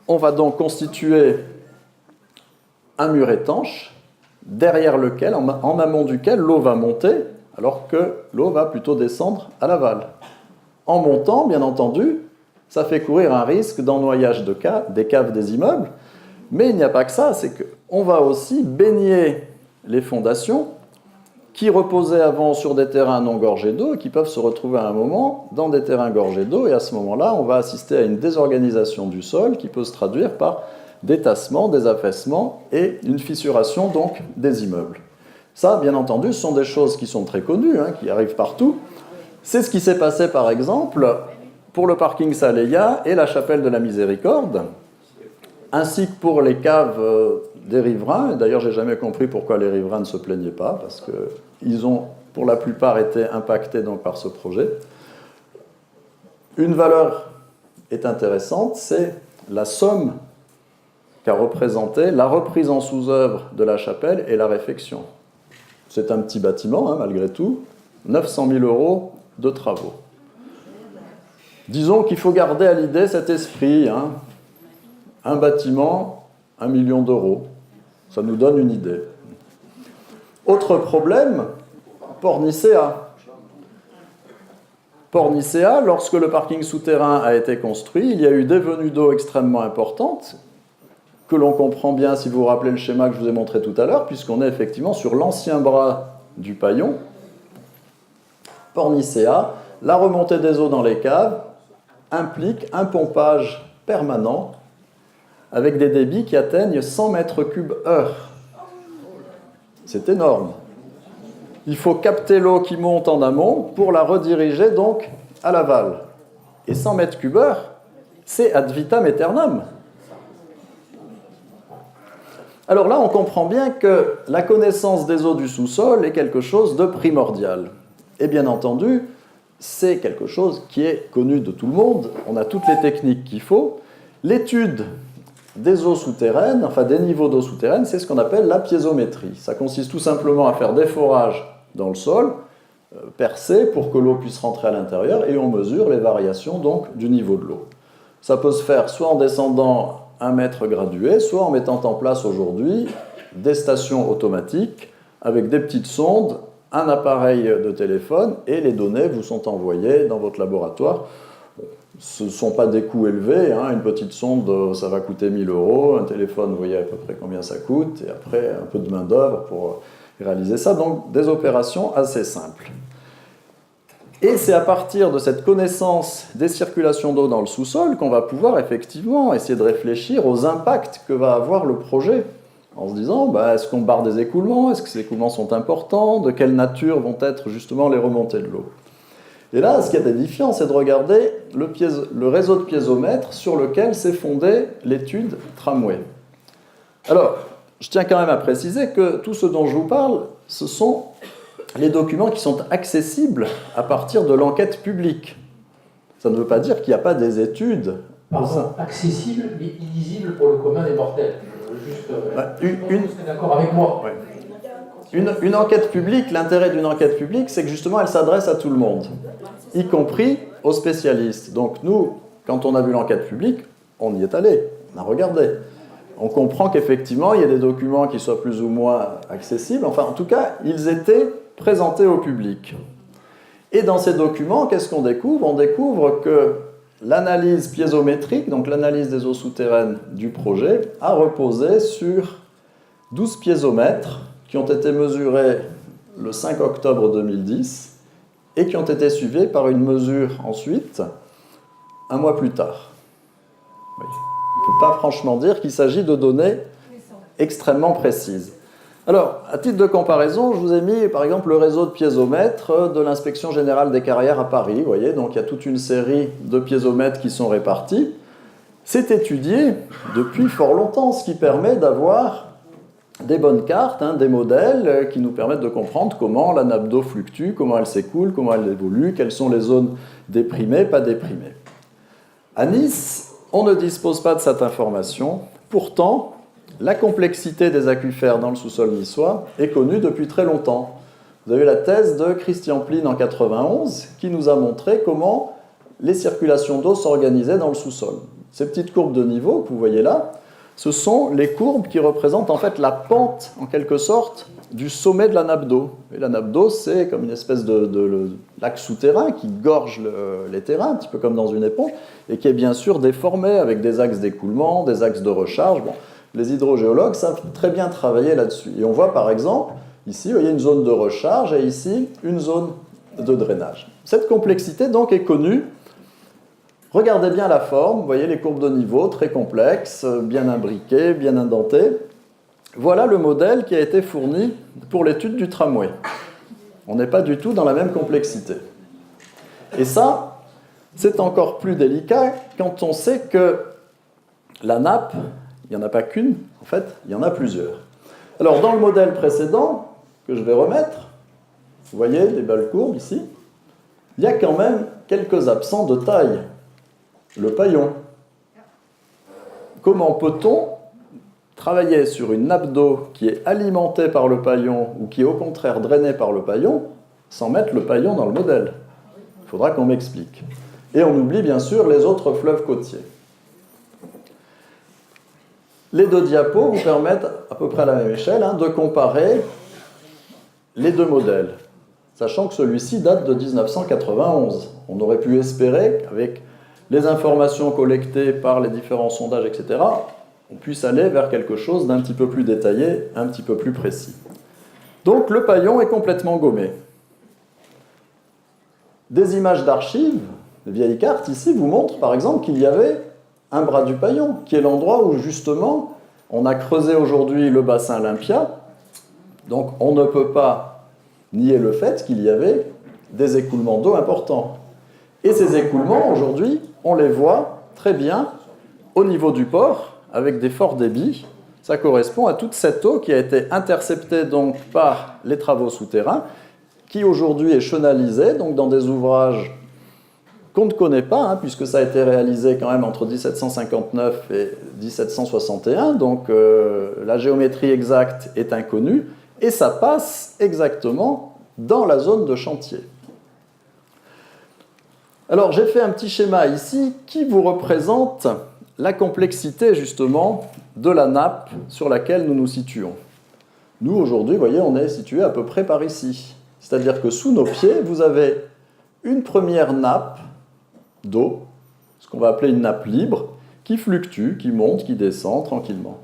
[SPEAKER 2] On va donc constituer un mur étanche derrière lequel, en amont duquel, l'eau va monter, alors que l'eau va plutôt descendre à l'aval. En montant, bien entendu, ça fait courir un risque d'ennoyage des caves des immeubles, mais il n'y a pas que ça, c'est qu'on va aussi baigner les fondations qui reposaient avant sur des terrains non gorgés d'eau et qui peuvent se retrouver à un moment dans des terrains gorgés d'eau, et à ce moment-là, on va assister à une désorganisation du sol qui peut se traduire par des tassements, des affaissements et une fissuration donc des immeubles. Ça, bien entendu, ce sont des choses qui sont très connues, qui arrivent partout. C'est ce qui s'est passé, par exemple, pour le parking Saleya et la chapelle de la Miséricorde, ainsi que pour les caves des riverains. Et d'ailleurs, je n'ai jamais compris pourquoi les riverains ne se plaignaient pas, parce qu'ils ont, pour la plupart, été impactés donc, par ce projet. une valeur est intéressante, c'est la somme qu'a représentée la reprise en sous-œuvre de la chapelle et la réfection. C'est un petit bâtiment, hein, malgré tout, 900 000 € de travaux. Disons qu'il faut garder à l'idée cet esprit, hein. Un bâtiment, 1 million d'euros, ça nous donne une idée. Autre problème, Port-Nicéa. Port-Nicéa, lorsque le parking souterrain a été construit, il y a eu des venues d'eau extrêmement importantes, que l'on comprend bien si vous vous rappelez le schéma que je vous ai montré tout à l'heure, puisqu'on est effectivement sur l'ancien bras du Paillon. Port-Nicéa, la remontée des eaux dans les caves implique un pompage permanent avec des débits qui atteignent 100 mètres cubes heure. C'est énorme. Il faut capter l'eau qui monte en amont pour la rediriger donc à l'aval. Et 100 mètres cubes heure, c'est ad vitam aeternam. Alors là, on comprend bien que la connaissance des eaux du sous-sol est quelque chose de primordial. Et bien entendu, c'est quelque chose qui est connu de tout le monde. On a toutes les techniques qu'il faut. L'étude des eaux souterraines, enfin des niveaux d'eau souterraine, c'est ce qu'on appelle la piézométrie. Ça consiste tout simplement à faire des forages dans le sol, percés pour que l'eau puisse rentrer à l'intérieur, et on mesure les variations donc du niveau de l'eau. Ça peut se faire soit en descendant 1 mètre gradué, soit en mettant en place aujourd'hui des stations automatiques avec des petites sondes, un appareil de téléphone, et les données vous sont envoyées dans votre laboratoire. Ce ne sont pas des coûts élevés, hein. Une petite sonde, ça va coûter 1 000 €, un téléphone, vous voyez à peu près combien ça coûte, et après un peu de main-d'œuvre pour réaliser ça, donc des opérations assez simples. Et c'est à partir de cette connaissance des circulations d'eau dans le sous-sol qu'on va pouvoir effectivement essayer de réfléchir aux impacts que va avoir le projet, en se disant, est-ce qu'on barre des écoulements? Est-ce que ces écoulements sont importants? De quelle nature vont être justement les remontées de l'eau? Et là, ce qui est édifiant, c'est de regarder le réseau de piézomètres sur lequel s'est fondée l'étude tramway. Alors, je tiens quand même à préciser que tout ce dont je vous parle, ce sont les documents qui sont accessibles à partir de l'enquête publique. Ça ne veut pas dire qu'il n'y a pas des études.
[SPEAKER 1] Pardon, accessible mais illisible pour le commun des mortels. Vous serez d'accord avec moi.
[SPEAKER 2] Ouais. Une enquête publique, l'intérêt d'une enquête publique, c'est que justement elle s'adresse à tout le monde, y compris aux spécialistes. Donc nous, quand on a vu l'enquête publique, on y est allé, on a regardé. On comprend qu'effectivement, il y a des documents qui soient plus ou moins accessibles. Enfin, en tout cas, ils étaient présentés au public. Et dans ces documents, qu'est-ce qu'on découvre? On découvre que l'analyse piézométrique, donc l'analyse des eaux souterraines du projet, a reposé sur 12 piézomètres qui ont été mesurés le 5 octobre 2010 et qui ont été suivis par une mesure ensuite, un mois plus tard. Oui. On ne peut pas franchement dire qu'il s'agit de données extrêmement précises. Alors, à titre de comparaison, je vous ai mis par exemple le réseau de piézomètres de l'Inspection Générale des Carrières à Paris. Vous voyez, donc il y a toute une série de piézomètres qui sont répartis. C'est étudié depuis fort longtemps, ce qui permet d'avoir des bonnes cartes, des modèles qui nous permettent de comprendre comment la nappe d'eau fluctue, comment elle s'écoule, comment elle évolue, quelles sont les zones déprimées, pas déprimées. À Nice, on ne dispose pas de cette information. Pourtant, la complexité des aquifères dans le sous-sol niçois est connue depuis très longtemps. Vous avez la thèse de Christian Pline en 1991 qui nous a montré comment les circulations d'eau s'organisaient dans le sous-sol. Ces petites courbes de niveau que vous voyez là, ce sont les courbes qui représentent en fait la pente, en quelque sorte, du sommet de la nappe d'eau. Et la nappe d'eau, c'est comme une espèce de lac souterrain qui gorge les terrains, un petit peu comme dans une éponge, et qui est bien sûr déformé avec des axes d'écoulement, des axes de recharge. Bon, les hydrogéologues savent très bien travailler là-dessus. Et on voit par exemple, ici, il y a une zone de recharge et ici, une zone de drainage. Cette complexité donc est connue. Regardez bien la forme, vous voyez les courbes de niveau très complexes, bien imbriquées, bien indentées. Voilà le modèle qui a été fourni pour l'étude du tramway. On n'est pas du tout dans la même complexité. Et ça, c'est encore plus délicat quand on sait que la nappe, il n'y en a pas qu'une, en fait, il y en a plusieurs. Alors, dans le modèle précédent, que je vais remettre, vous voyez les belles courbes ici, il y a quand même quelques absents de taille. Le paillon. Comment peut-on travailler sur une nappe d'eau qui est alimentée par le paillon ou qui est au contraire drainée par le paillon sans mettre le paillon dans le modèle? Il faudra qu'on m'explique. Et on oublie bien sûr les autres fleuves côtiers. Les deux diapos vous permettent, à peu près à la même échelle, de comparer les deux modèles, sachant que celui-ci date de 1991. On aurait pu espérer, avec les informations collectées par les différents sondages, etc., on puisse aller vers quelque chose d'un petit peu plus détaillé, un petit peu plus précis. Donc le paillon est complètement gommé. Des images d'archives, de vieilles cartes ici, vous montrent par exemple qu'il y avait un bras du paillon, qui est l'endroit où justement on a creusé aujourd'hui le bassin Olympia. Donc on ne peut pas nier le fait qu'il y avait des écoulements d'eau importants. Et ces écoulements, aujourd'hui, on les voit très bien au niveau du port, avec des forts débits. Ça correspond à toute cette eau qui a été interceptée donc par les travaux souterrains, qui aujourd'hui est chenalisée donc dans des ouvrages qu'on ne connaît pas, puisque ça a été réalisé quand même entre 1759 et 1761, donc la géométrie exacte est inconnue, et ça passe exactement dans la zone de chantier. Alors j'ai fait un petit schéma ici qui vous représente la complexité justement de la nappe sur laquelle nous nous situons. Nous aujourd'hui, vous voyez, on est situé à peu près par ici. C'est-à-dire que sous nos pieds, vous avez une première nappe d'eau, ce qu'on va appeler une nappe libre, qui fluctue, qui monte, qui descend tranquillement.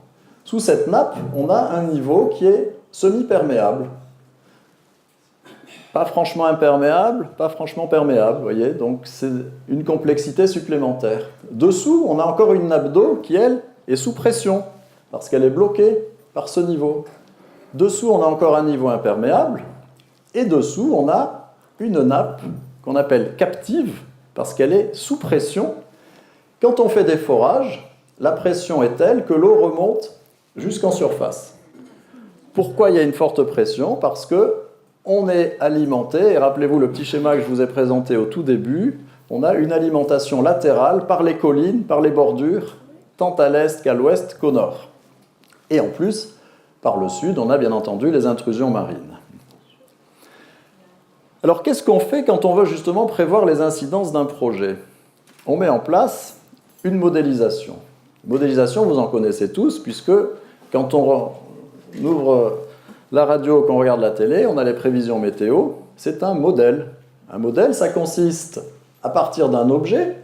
[SPEAKER 2] Sous cette nappe, on a un niveau qui est semi-perméable. Pas franchement imperméable, pas franchement perméable, vous voyez, donc c'est une complexité supplémentaire. Dessous, on a encore une nappe d'eau qui, elle, est sous pression, parce qu'elle est bloquée par ce niveau. Dessous, on a encore un niveau imperméable, et dessous, on a une nappe qu'on appelle captive, parce qu'elle est sous pression. Quand on fait des forages, la pression est telle que l'eau remonte jusqu'en surface. Pourquoi il y a une forte pression? Parce que on est alimenté, et rappelez-vous le petit schéma que je vous ai présenté au tout début, on a une alimentation latérale par les collines, par les bordures, tant à l'est qu'à l'ouest qu'au nord. Et en plus, par le sud, on a bien entendu les intrusions marines. Alors qu'est-ce qu'on fait quand on veut justement prévoir les incidences d'un projet? On met en place une modélisation. Modélisation, vous en connaissez tous, puisque quand on ouvre la radio, qu'on regarde la télé, on a les prévisions météo, c'est un modèle. Un modèle, ça consiste à partir d'un objet,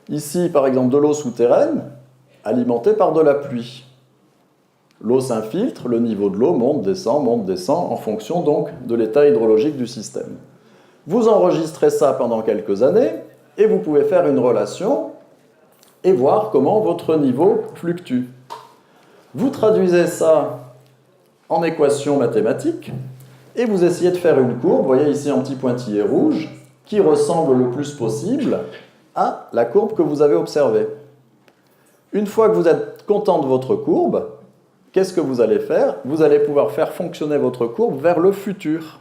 [SPEAKER 2] ici par exemple de l'eau souterraine, alimentée par de la pluie. L'eau s'infiltre, le niveau de l'eau monte, descend, en fonction donc de l'état hydrologique du système. Vous enregistrez ça pendant quelques années, et vous pouvez faire une relation et voir comment votre niveau fluctue. Vous traduisez ça en équation mathématique, et vous essayez de faire une courbe, vous voyez ici un petit pointillé rouge, qui ressemble le plus possible à la courbe que vous avez observée. Une fois que vous êtes content de votre courbe, qu'est-ce que vous allez faire? Vous allez pouvoir faire fonctionner votre courbe vers le futur.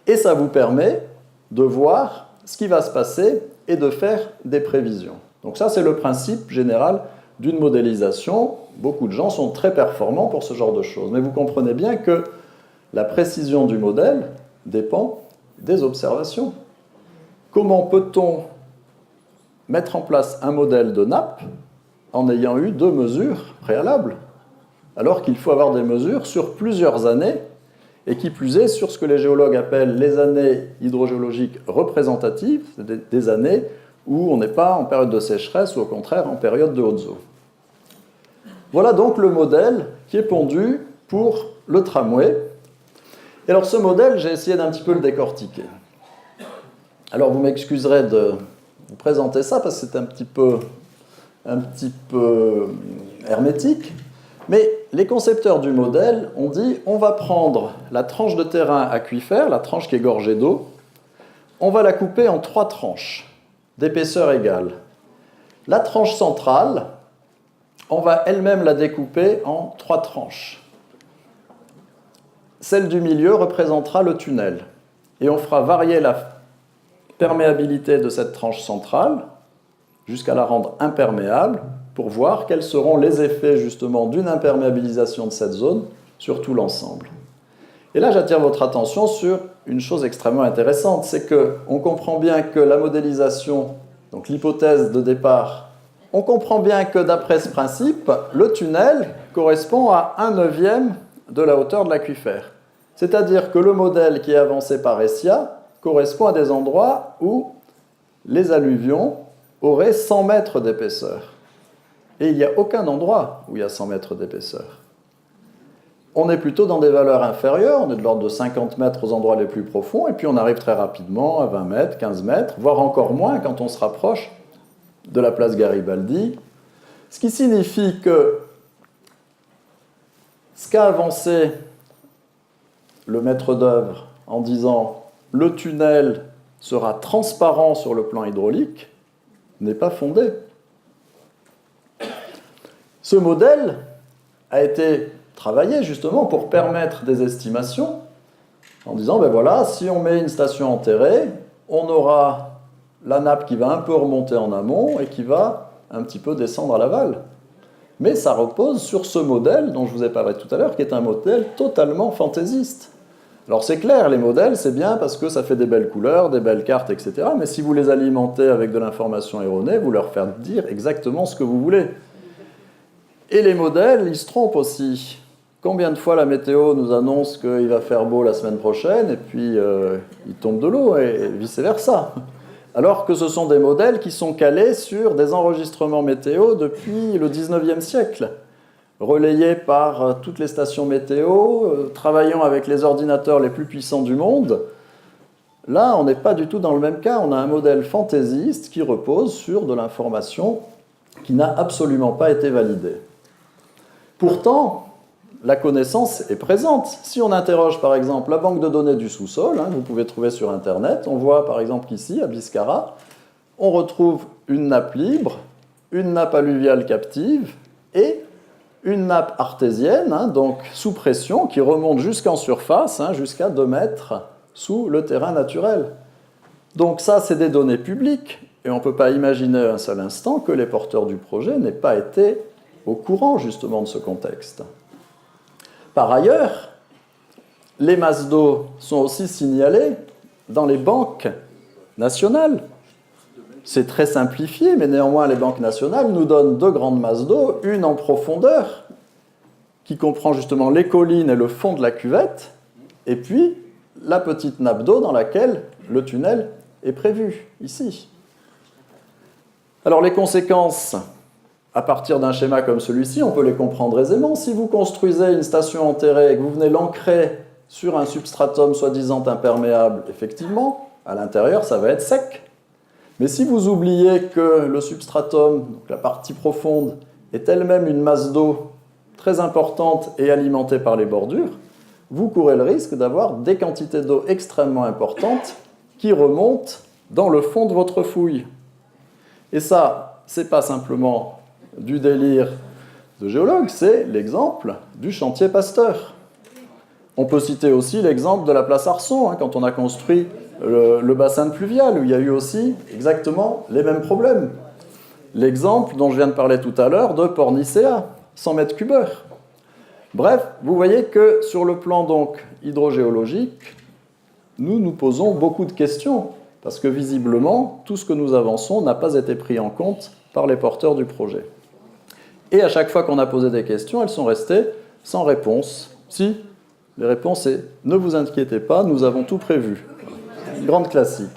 [SPEAKER 2] Et ça vous permet de voir ce qui va se passer et de faire des prévisions. Donc ça, c'est le principe général d'une modélisation. Beaucoup de gens sont très performants pour ce genre de choses. Mais vous comprenez bien que la précision du modèle dépend des observations. Comment peut-on mettre en place un modèle de nappe en ayant eu 2 mesures préalables, alors qu'il faut avoir des mesures sur plusieurs années, et qui plus est sur ce que les géologues appellent les années hydrogéologiques représentatives, des années où on n'est pas en période de sécheresse ou au contraire en période de hautes eaux. Voilà donc le modèle qui est pondu pour le tramway. Et alors ce modèle, j'ai essayé d'un petit peu le décortiquer. Alors vous m'excuserez de vous présenter ça parce que c'est un petit peu hermétique, mais les concepteurs du modèle ont dit on va prendre la tranche de terrain aquifère, la tranche qui est gorgée d'eau, on va la couper en 3 tranches d'épaisseur égale. La tranche centrale, on va elle-même la découper en 3 tranches. Celle du milieu représentera le tunnel. Et on fera varier perméabilité de cette tranche centrale jusqu'à la rendre imperméable pour voir quels seront les effets justement d'une imperméabilisation de cette zone sur tout l'ensemble. Et là, j'attire votre attention sur une chose extrêmement intéressante, c'est qu'on comprend bien que la modélisation, donc l'hypothèse de départ, on comprend bien que d'après ce principe, le tunnel correspond à 1/9 de la hauteur de l'aquifère. C'est-à-dire que le modèle qui est avancé par Hessia correspond à des endroits où les alluvions auraient 100 mètres d'épaisseur. Et il n'y a aucun endroit où il y a 100 mètres d'épaisseur. On est plutôt dans des valeurs inférieures, on est de l'ordre de 50 mètres aux endroits les plus profonds, et puis on arrive très rapidement à 20 mètres, 15 mètres, voire encore moins quand on se rapproche de la place Garibaldi. Ce qui signifie que ce qu'a avancé le maître d'œuvre en disant « le tunnel sera transparent sur le plan hydraulique » n'est pas fondé. Ce modèle a été travaillé justement pour permettre des estimations en disant, ben voilà, si on met une station enterrée, on aura la nappe qui va un peu remonter en amont et qui va un petit peu descendre à l'aval. Mais ça repose sur ce modèle dont je vous ai parlé tout à l'heure, qui est un modèle totalement fantaisiste. Alors c'est clair, les modèles, c'est bien parce que ça fait des belles couleurs, des belles cartes, etc. Mais si vous les alimentez avec de l'information erronée, vous leur faites dire exactement ce que vous voulez. Et les modèles, ils se trompent aussi. Combien de fois la météo nous annonce qu'il va faire beau la semaine prochaine et puis il tombe de l'eau et vice-versa. Alors que ce sont des modèles qui sont calés sur des enregistrements météo depuis le 19e siècle, relayés par toutes les stations météo, travaillant avec les ordinateurs les plus puissants du monde. Là, on n'est pas du tout dans le même cas. On a un modèle fantaisiste qui repose sur de l'information qui n'a absolument pas été validée. Pourtant, la connaissance est présente. Si on interroge par exemple la banque de données du sous-sol, vous pouvez trouver sur Internet, on voit par exemple ici, à Biscarrat, on retrouve une nappe libre, une nappe alluviale captive et une nappe artésienne, donc sous pression, qui remonte jusqu'en surface, jusqu'à 2 mètres sous le terrain naturel. Donc ça, c'est des données publiques, et on ne peut pas imaginer un seul instant que les porteurs du projet n'aient pas été au courant justement de ce contexte. Par ailleurs, les masses d'eau sont aussi signalées dans les banques nationales. C'est très simplifié, mais néanmoins les banques nationales nous donnent 2 grandes masses d'eau, une en profondeur, qui comprend justement les collines et le fond de la cuvette, et puis la petite nappe d'eau dans laquelle le tunnel est prévu, ici. Alors les conséquences, à partir d'un schéma comme celui-ci, on peut les comprendre aisément. Si vous construisez une station enterrée et que vous venez l'ancrer sur un substratum soi-disant imperméable, effectivement, à l'intérieur, ça va être sec. Mais si vous oubliez que le substratum, donc la partie profonde, est elle-même une masse d'eau très importante et alimentée par les bordures, vous courez le risque d'avoir des quantités d'eau extrêmement importantes qui remontent dans le fond de votre fouille. Et ça, c'est pas simplement du délire de géologue, c'est l'exemple du chantier Pasteur. On peut citer aussi l'exemple de la place Arson, quand on a construit le bassin pluvial, où il y a eu aussi exactement les mêmes problèmes. L'exemple dont je viens de parler tout à l'heure de Pornicea, 100 mètres cubeurs. Bref, vous voyez que sur le plan donc hydrogéologique, nous nous posons beaucoup de questions, parce que visiblement, tout ce que nous avançons n'a pas été pris en compte par les porteurs du projet. Et à chaque fois qu'on a posé des questions, elles sont restées sans réponse. Si, les réponses c'est « ne vous inquiétez pas, nous avons tout prévu ». Grande classique.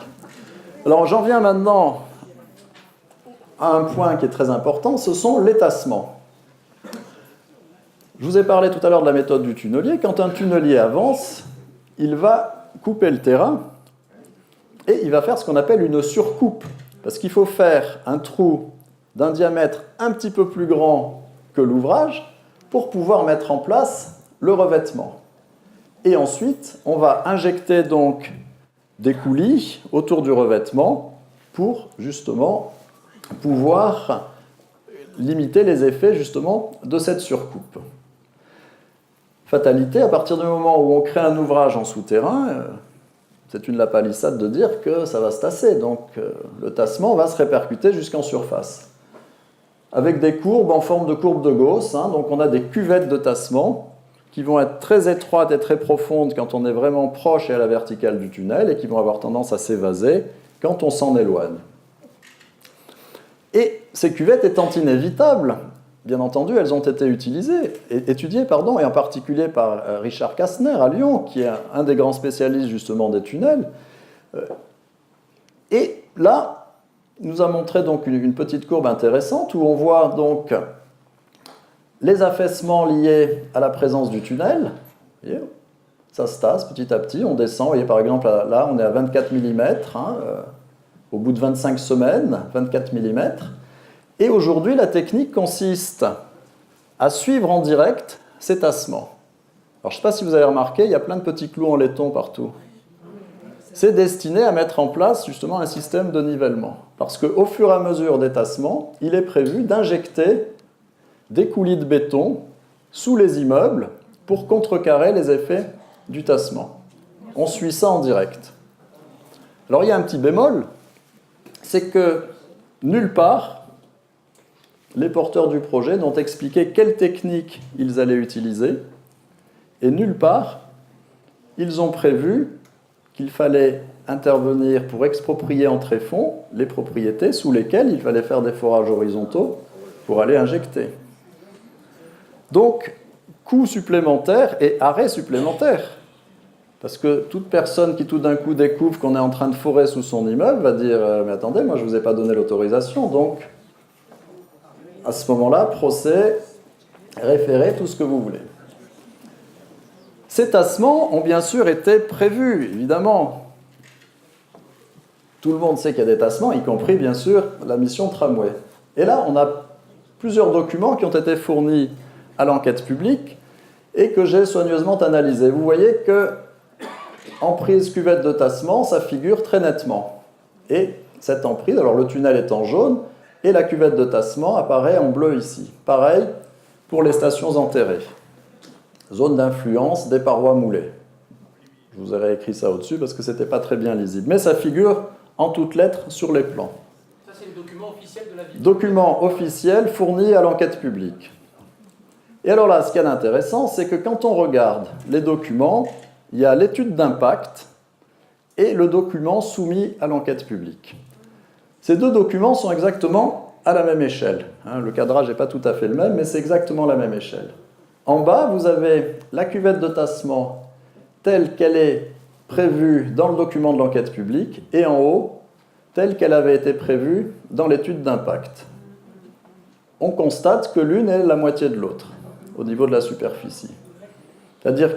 [SPEAKER 2] Alors j'en viens maintenant à un point qui est très important, ce sont les tassements. Je vous ai parlé tout à l'heure de la méthode du tunnelier. Quand un tunnelier avance, il va couper le terrain et il va faire ce qu'on appelle une surcoupe. Parce qu'il faut faire un trou d'un diamètre un petit peu plus grand que l'ouvrage pour pouvoir mettre en place le revêtement. Et ensuite, on va injecter donc des coulis autour du revêtement pour justement pouvoir limiter les effets justement de cette surcoupe. Fatalité, à partir du moment où on crée un ouvrage en souterrain, c'est une lapalissade de dire que ça va se tasser. Donc le tassement va se répercuter jusqu'en surface. Avec des courbes en forme de courbe de Gauss. Donc on a des cuvettes de tassement qui vont être très étroites et très profondes quand on est vraiment proche et à la verticale du tunnel et qui vont avoir tendance à s'évaser quand on s'en éloigne. Et ces cuvettes étant inévitables, bien entendu, elles ont été étudiées, et en particulier par Richard Kastner à Lyon, qui est un des grands spécialistes justement des tunnels. Et là, il nous a montré donc une petite courbe intéressante où on voit donc les affaissements liés à la présence du tunnel. Vous voyez, ça se tasse petit à petit, on descend. Vous voyez, par exemple, là, on est à 24 mm, au bout de 25 semaines, 24 mm. Et aujourd'hui, la technique consiste à suivre en direct ces tassements. Alors, je ne sais pas si vous avez remarqué, il y a plein de petits clous en laiton partout. C'est destiné à mettre en place justement un système de nivellement. Parce qu'au fur et à mesure des tassements, il est prévu d'injecter des coulis de béton sous les immeubles pour contrecarrer les effets du tassement. On suit ça en direct. Alors, il y a un petit bémol, c'est que nulle part, les porteurs du projet n'ont expliqué quelle technique ils allaient utiliser, et nulle part, ils ont prévu qu'il fallait intervenir pour exproprier en tréfonds les propriétés sous lesquelles il fallait faire des forages horizontaux pour aller injecter. Donc, coût supplémentaire et arrêt supplémentaire. Parce que toute personne qui tout d'un coup découvre qu'on est en train de forer sous son immeuble va dire « Mais attendez, moi je ne vous ai pas donné l'autorisation, donc à ce moment-là, procès, référé, tout ce que vous voulez. » Ces tassements ont bien sûr été prévus, évidemment. Tout le monde sait qu'il y a des tassements, y compris bien sûr la mission Tramway. Et là, on a plusieurs documents qui ont été fournis à l'enquête publique et que j'ai soigneusement analysés. Vous voyez que emprise cuvette de tassement, ça figure très nettement. Et cette emprise, alors le tunnel est en jaune, et la cuvette de tassement apparaît en bleu ici. Pareil pour les stations enterrées. Zone d'influence des parois moulées. Je vous ai réécrit ça au-dessus parce que ce n'était pas très bien lisible. Mais ça figure en toutes lettres sur les plans.
[SPEAKER 1] Ça, c'est le document officiel de la ville.
[SPEAKER 2] Document officiel fourni à l'enquête publique. Et alors là, ce qu'il y a d'intéressant, c'est que quand on regarde les documents, il y a l'étude d'impact et le document soumis à l'enquête publique. Ces deux documents sont exactement à la même échelle. Le cadrage n'est pas tout à fait le même, mais c'est exactement la même échelle. En bas, vous avez la cuvette de tassement telle qu'elle est prévue dans le document de l'enquête publique, et en haut, telle qu'elle avait été prévue dans l'étude d'impact. On constate que l'une est la moitié de l'autre, au niveau de la superficie. C'est-à-dire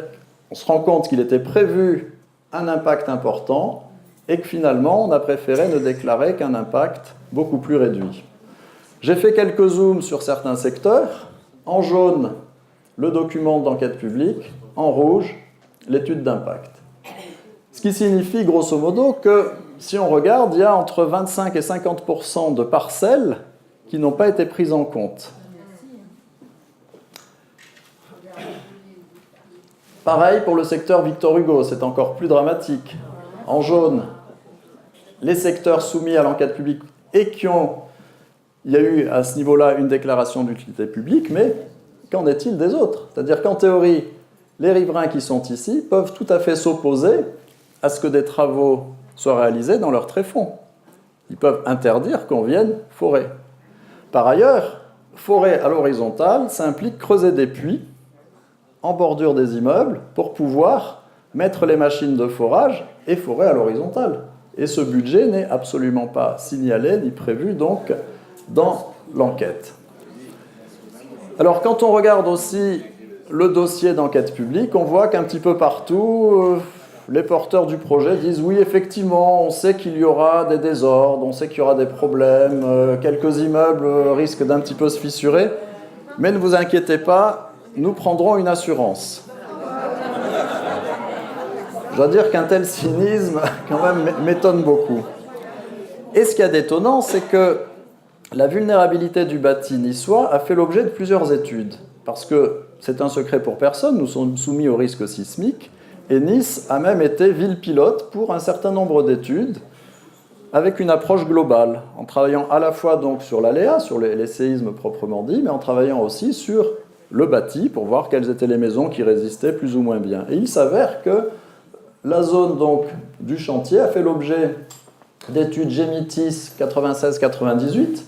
[SPEAKER 2] qu'on se rend compte qu'il était prévu un impact important, et que finalement, on a préféré ne déclarer qu'un impact beaucoup plus réduit. J'ai fait quelques zooms sur certains secteurs. En jaune, le document d'enquête publique. En rouge, l'étude d'impact. Ce qui signifie, grosso modo, que si on regarde, il y a entre 25 et 50% de parcelles qui n'ont pas été prises en compte. Pareil pour le secteur Victor Hugo, c'est encore plus dramatique. En jaune, les secteurs soumis à l'enquête publique et il y a eu à ce niveau-là une déclaration d'utilité publique, mais qu'en est-il des autres? C'est-à-dire qu'en théorie, les riverains qui sont ici peuvent tout à fait s'opposer à ce que des travaux soient réalisés dans leur tréfonds. Ils peuvent interdire qu'on vienne forer. Par ailleurs, forer à l'horizontale, ça implique creuser des puits en bordure des immeubles pour pouvoir mettre les machines de forage et forer à l'horizontale. Et ce budget n'est absolument pas signalé ni prévu donc dans l'enquête. Alors quand on regarde aussi le dossier d'enquête publique, on voit qu'un petit peu partout, les porteurs du projet disent oui, effectivement, on sait qu'il y aura des désordres, on sait qu'il y aura des problèmes, quelques immeubles risquent d'un petit peu se fissurer, mais ne vous inquiétez pas, nous prendrons une assurance. Je dois dire qu'un tel cynisme, quand même, m'étonne beaucoup. Et ce qui est d'étonnant, c'est que la vulnérabilité du bâti niçois a fait l'objet de plusieurs études, parce que c'est un secret pour personne, nous sommes soumis au risque sismique, Et Nice a même été ville pilote pour un certain nombre d'études avec une approche globale, en travaillant à la fois donc sur l'aléa, sur les séismes proprement dit, mais en travaillant aussi sur le bâti pour voir quelles étaient les maisons qui résistaient plus ou moins bien. Et il s'avère que la zone donc, du chantier a fait l'objet d'études Gémitis 96-98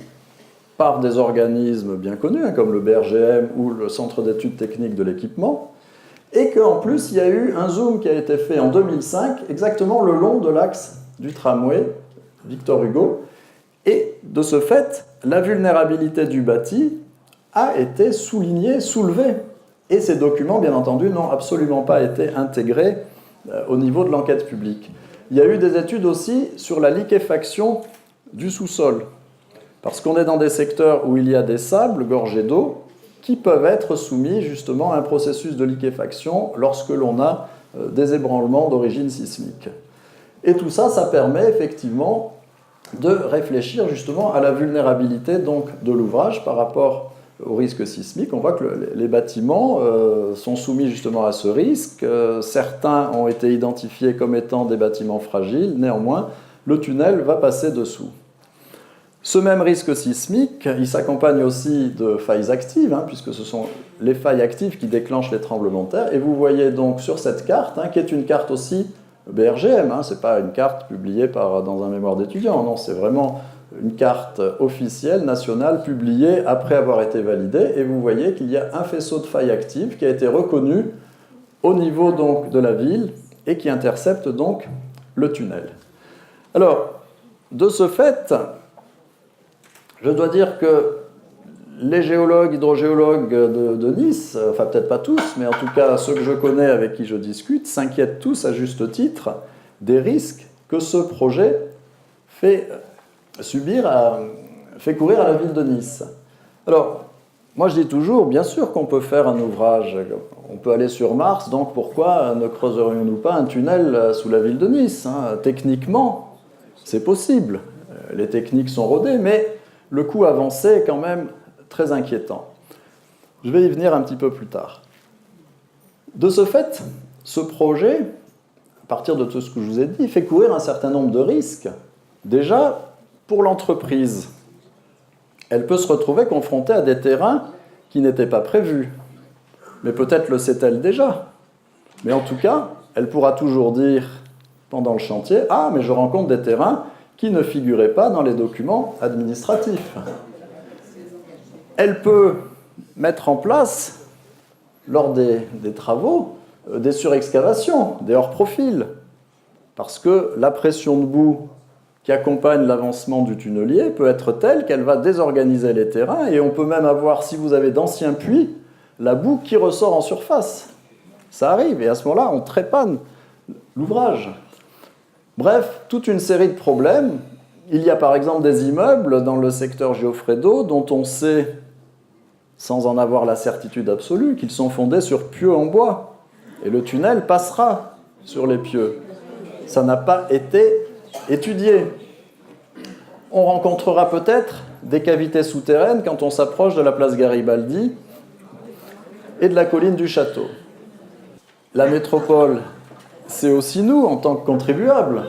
[SPEAKER 2] par des organismes bien connus, comme le BRGM ou le Centre d'études techniques de l'équipement, et qu'en plus, il y a eu un zoom qui a été fait en 2005, exactement le long de l'axe du tramway Victor Hugo, et de ce fait, la vulnérabilité du bâti a été soulignée, soulevée, et ces documents, bien entendu, n'ont absolument pas été intégrés au niveau de l'enquête publique. Il y a eu des études aussi sur la liquéfaction du sous-sol, parce qu'on est dans des secteurs où il y a des sables gorgés d'eau qui peuvent être soumis justement à un processus de liquéfaction lorsque l'on a des ébranlements d'origine sismique. Et tout ça, ça permet effectivement de réfléchir justement à la vulnérabilité donc, de l'ouvrage par rapport au risque sismique. On voit que les bâtiments sont soumis justement à ce risque. Certains ont été identifiés comme étant des bâtiments fragiles. Néanmoins, le tunnel va passer dessous. Ce même risque sismique, il s'accompagne aussi de failles actives, puisque ce sont les failles actives qui déclenchent les tremblements de terre. Et vous voyez donc sur cette carte, qui est une carte aussi BRGM, ce n'est pas une carte publiée dans un mémoire d'étudiant, non, c'est vraiment une carte officielle, nationale, publiée après avoir été validée. Et vous voyez qu'il y a un faisceau de failles actives qui a été reconnu au niveau donc, de la ville et qui intercepte donc le tunnel. Alors, de ce fait, je dois dire que les géologues, hydrogéologues de Nice, enfin peut-être pas tous, mais en tout cas ceux que je connais avec qui je discute, s'inquiètent tous à juste titre des risques que ce projet fait courir à la ville de Nice. Alors, moi je dis toujours, bien sûr qu'on peut faire un ouvrage, on peut aller sur Mars, donc pourquoi ne creuserions-nous pas un tunnel sous la ville de Nice, Techniquement, c'est possible, les techniques sont rodées, mais le coût avancé est quand même très inquiétant. Je vais y venir un petit peu plus tard. De ce fait, ce projet, à partir de tout ce que je vous ai dit, fait courir un certain nombre de risques. Déjà, pour l'entreprise, elle peut se retrouver confrontée à des terrains qui n'étaient pas prévus. Mais peut-être le sait-elle déjà. Mais en tout cas, elle pourra toujours dire pendant le chantier « Ah, mais je rencontre des terrains qui ne figuraient pas dans les documents administratifs. » Elle peut mettre en place, lors des travaux, des surexcavations, des hors-profils, parce que la pression de boue qui accompagne l'avancement du tunnelier peut être telle qu'elle va désorganiser les terrains, et on peut même avoir, si vous avez d'anciens puits, la boue qui ressort en surface. Ça arrive, et à ce moment-là, on trépanne l'ouvrage. Bref, toute une série de problèmes. Il y a par exemple des immeubles dans le secteur Giuffredo dont on sait, sans en avoir la certitude absolue, qu'ils sont fondés sur pieux en bois. Et le tunnel passera sur les pieux. Ça n'a pas été étudié. On rencontrera peut-être des cavités souterraines quand on s'approche de la place Garibaldi et de la colline du château. La métropole, c'est aussi nous, en tant que contribuables.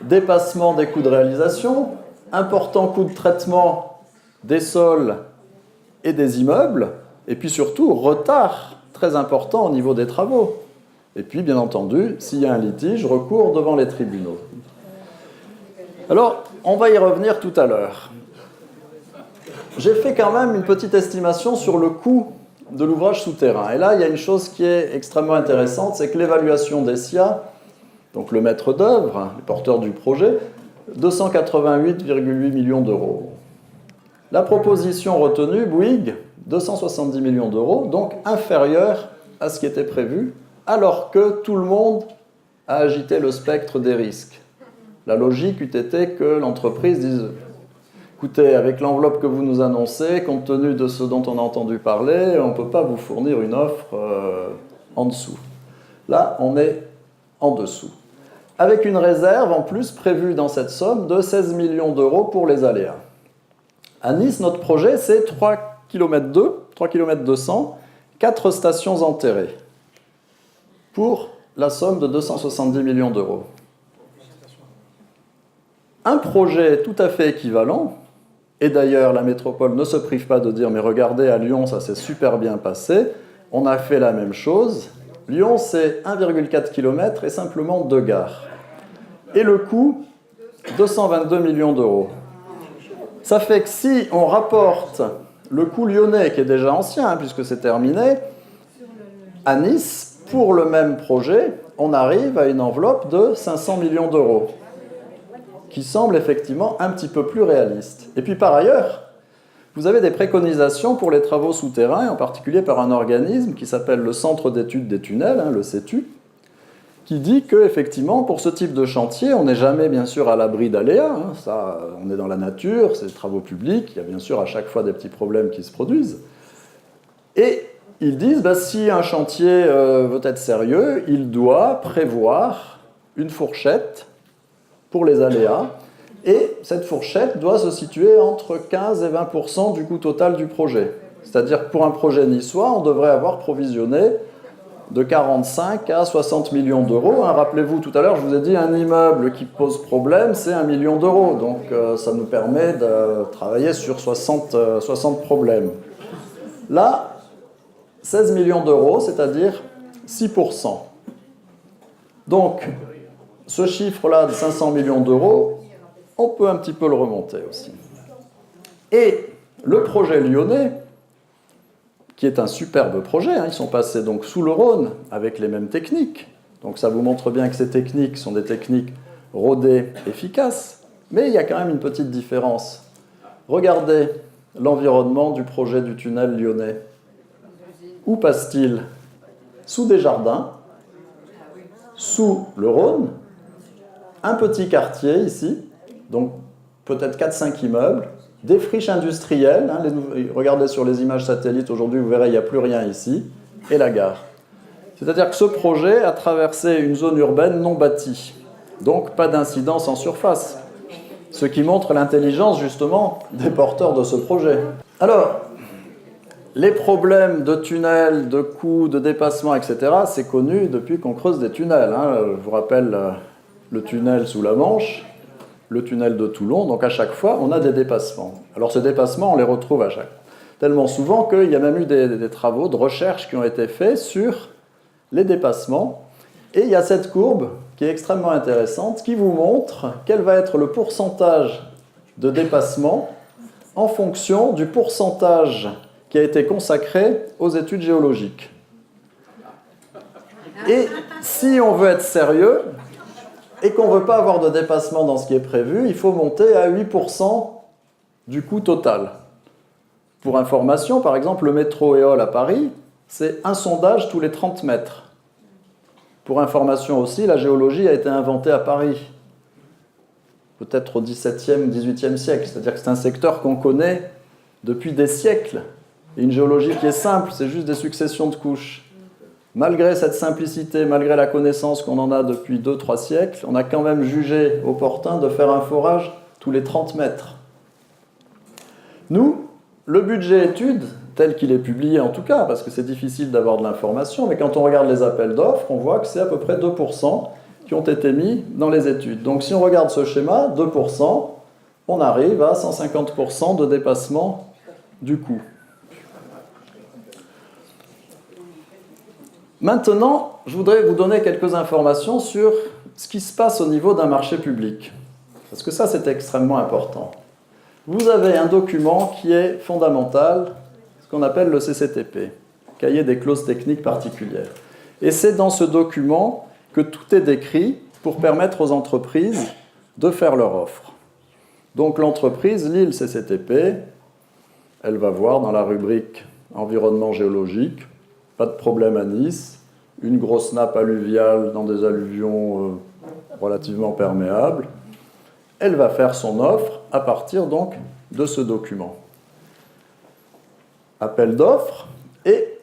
[SPEAKER 2] Dépassement des coûts de réalisation, important coût de traitement des sols et des immeubles, et puis surtout, retard très important au niveau des travaux. Et puis, bien entendu, s'il y a un litige, recours devant les tribunaux. Alors, on va y revenir tout à l'heure. J'ai fait quand même une petite estimation sur le coût de l'ouvrage souterrain. Et là, il y a une chose qui est extrêmement intéressante, c'est que l'évaluation d'ESIA, donc le maître d'œuvre, le porteur du projet, 288,8 millions d'euros. La proposition retenue, Bouygues, 270 millions d'euros, donc inférieure à ce qui était prévu, alors que tout le monde a agité le spectre des risques. La logique eût été que l'entreprise dise « Écoutez, avec l'enveloppe que vous nous annoncez, compte tenu de ce dont on a entendu parler, on ne peut pas vous fournir une offre en dessous. » Là, on est en dessous. Avec une réserve en plus prévue dans cette somme de 16 millions d'euros pour les aléas. À Nice, notre projet, c'est 3 km 200, 4 stations enterrées, pour la somme de 270 millions d'euros. Un projet tout à fait équivalent, et d'ailleurs la métropole ne se prive pas de dire « mais regardez, à Lyon, ça s'est super bien passé, on a fait la même chose ». Lyon, c'est 1,4 km et simplement 2 gares. Et le coût, 222 millions d'euros. Ça fait que si on rapporte le coût lyonnais, qui est déjà ancien, puisque c'est terminé, à Nice, pour le même projet, on arrive à une enveloppe de 500 millions d'euros, qui semble effectivement un petit peu plus réaliste. Et puis par ailleurs, vous avez des préconisations pour les travaux souterrains, et en particulier par un organisme qui s'appelle le Centre d'études des tunnels, le CETU, qui dit qu'effectivement, pour ce type de chantier, on n'est jamais bien sûr à l'abri d'aléas. Ça, on est dans la nature, c'est des travaux publics, il y a bien sûr à chaque fois des petits problèmes qui se produisent. Et ils disent, si un chantier veut être sérieux, il doit prévoir une fourchette pour les aléas, et cette fourchette doit se situer entre 15 et 20% du coût total du projet. C'est-à-dire que pour un projet niçois, on devrait avoir provisionné de 45 à 60 millions d'euros. Rappelez-vous, tout à l'heure, je vous ai dit, un immeuble qui pose problème, c'est 1 million d'euros. Donc ça nous permet de travailler sur 60 problèmes. Là, 16 millions d'euros, c'est-à-dire 6%. Donc, ce chiffre-là de 500 millions d'euros, on peut un petit peu le remonter aussi. Et le projet lyonnais, qui est un superbe projet, ils sont passés donc sous le Rhône avec les mêmes techniques. Donc ça vous montre bien que ces techniques sont des techniques rodées, efficaces, mais il y a quand même une petite différence. Regardez l'environnement du projet du tunnel lyonnais. Où passe-t-il? Sous des jardins, sous le Rhône, un petit quartier ici, donc peut-être 4-5 immeubles, des friches industrielles, regardez sur les images satellites, aujourd'hui vous verrez, il n'y a plus rien ici, et la gare. C'est-à-dire que ce projet a traversé une zone urbaine non bâtie, donc pas d'incidence en surface, ce qui montre l'intelligence justement des porteurs de ce projet. Alors, les problèmes de tunnels, de coûts, de dépassements, etc., c'est connu depuis qu'on creuse des tunnels. Je vous rappelle le tunnel sous la Manche, le tunnel de Toulon, donc à chaque fois, on a des dépassements. Alors ces dépassements, on les retrouve tellement souvent qu'il y a même eu des travaux de recherche qui ont été faits sur les dépassements. Et il y a cette courbe qui est extrêmement intéressante, qui vous montre quel va être le pourcentage de dépassement en fonction du pourcentage qui a été consacré aux études géologiques. Et si on veut être sérieux, et qu'on ne veut pas avoir de dépassement dans ce qui est prévu, il faut monter à 8% du coût total. Pour information, par exemple, le métro Éole à Paris, c'est un sondage tous les 30 mètres. Pour information aussi, la géologie a été inventée à Paris, peut-être au XVIIe, XVIIIe siècle. C'est-à-dire que c'est un secteur qu'on connaît depuis des siècles. Et une géologie qui est simple, c'est juste des successions de couches. Malgré cette simplicité, malgré la connaissance qu'on en a depuis 2-3 siècles, on a quand même jugé opportun de faire un forage tous les 30 mètres. Nous, le budget études, tel qu'il est publié en tout cas, parce que c'est difficile d'avoir de l'information, mais quand on regarde les appels d'offres, on voit que c'est à peu près 2% qui ont été mis dans les études. Donc si on regarde ce schéma, 2%, on arrive à 150% de dépassement du coût. Maintenant, je voudrais vous donner quelques informations sur ce qui se passe au niveau d'un marché public. Parce que ça, c'est extrêmement important. Vous avez un document qui est fondamental, ce qu'on appelle le CCTP, Cahier des clauses techniques particulières. Et c'est dans ce document que tout est décrit pour permettre aux entreprises de faire leur offre. Donc l'entreprise lit le CCTP, elle va voir dans la rubrique environnement géologique, pas de problème à Nice, une grosse nappe alluviale dans des alluvions relativement perméables. Elle va faire son offre à partir donc de ce document. Appel d'offres, et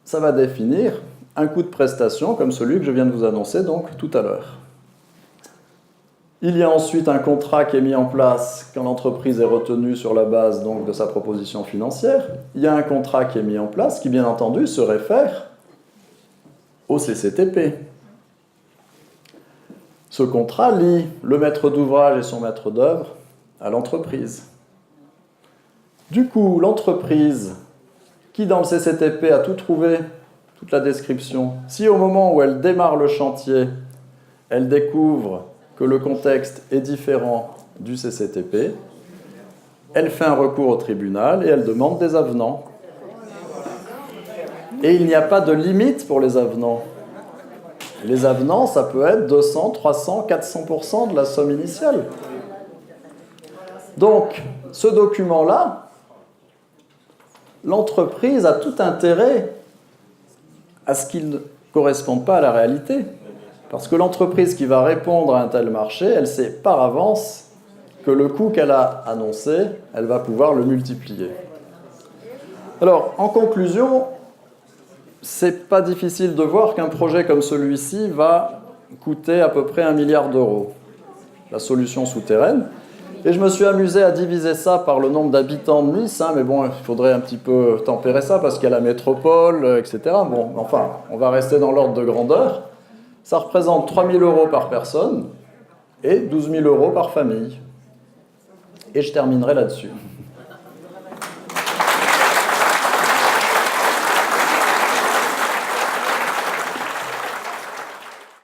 [SPEAKER 2] ça va définir un coût de prestation comme celui que je viens de vous annoncer donc tout à l'heure. Il y a ensuite un contrat qui est mis en place quand l'entreprise est retenue sur la base donc, de sa proposition financière. Il y a un contrat qui est mis en place qui, bien entendu, se réfère au CCTP. Ce contrat lie le maître d'ouvrage et son maître d'œuvre à l'entreprise. Du coup, l'entreprise qui, dans le CCTP, a tout trouvé, toute la description, si au moment où elle démarre le chantier, elle découvre que le contexte est différent du CCTP, elle fait un recours au tribunal et elle demande des avenants. Et il n'y a pas de limite pour les avenants. Les avenants, ça peut être 200, 300, 400% de la somme initiale. Donc, ce document-là, l'entreprise a tout intérêt à ce qu'il ne corresponde pas à la réalité. Parce que l'entreprise qui va répondre à un tel marché, elle sait par avance que le coût qu'elle a annoncé, elle va pouvoir le multiplier. Alors, en conclusion, c'est pas difficile de voir qu'un projet comme celui-ci va coûter à peu près 1 milliard d'euros, la solution souterraine. Et je me suis amusé à diviser ça par le nombre d'habitants de Nice, mais bon, il faudrait un petit peu tempérer ça parce qu'il y a la métropole, etc. Bon, enfin, on va rester dans l'ordre de grandeur. Ça représente 3 000 euros par personne et 12 000 euros par famille. Et je terminerai là-dessus.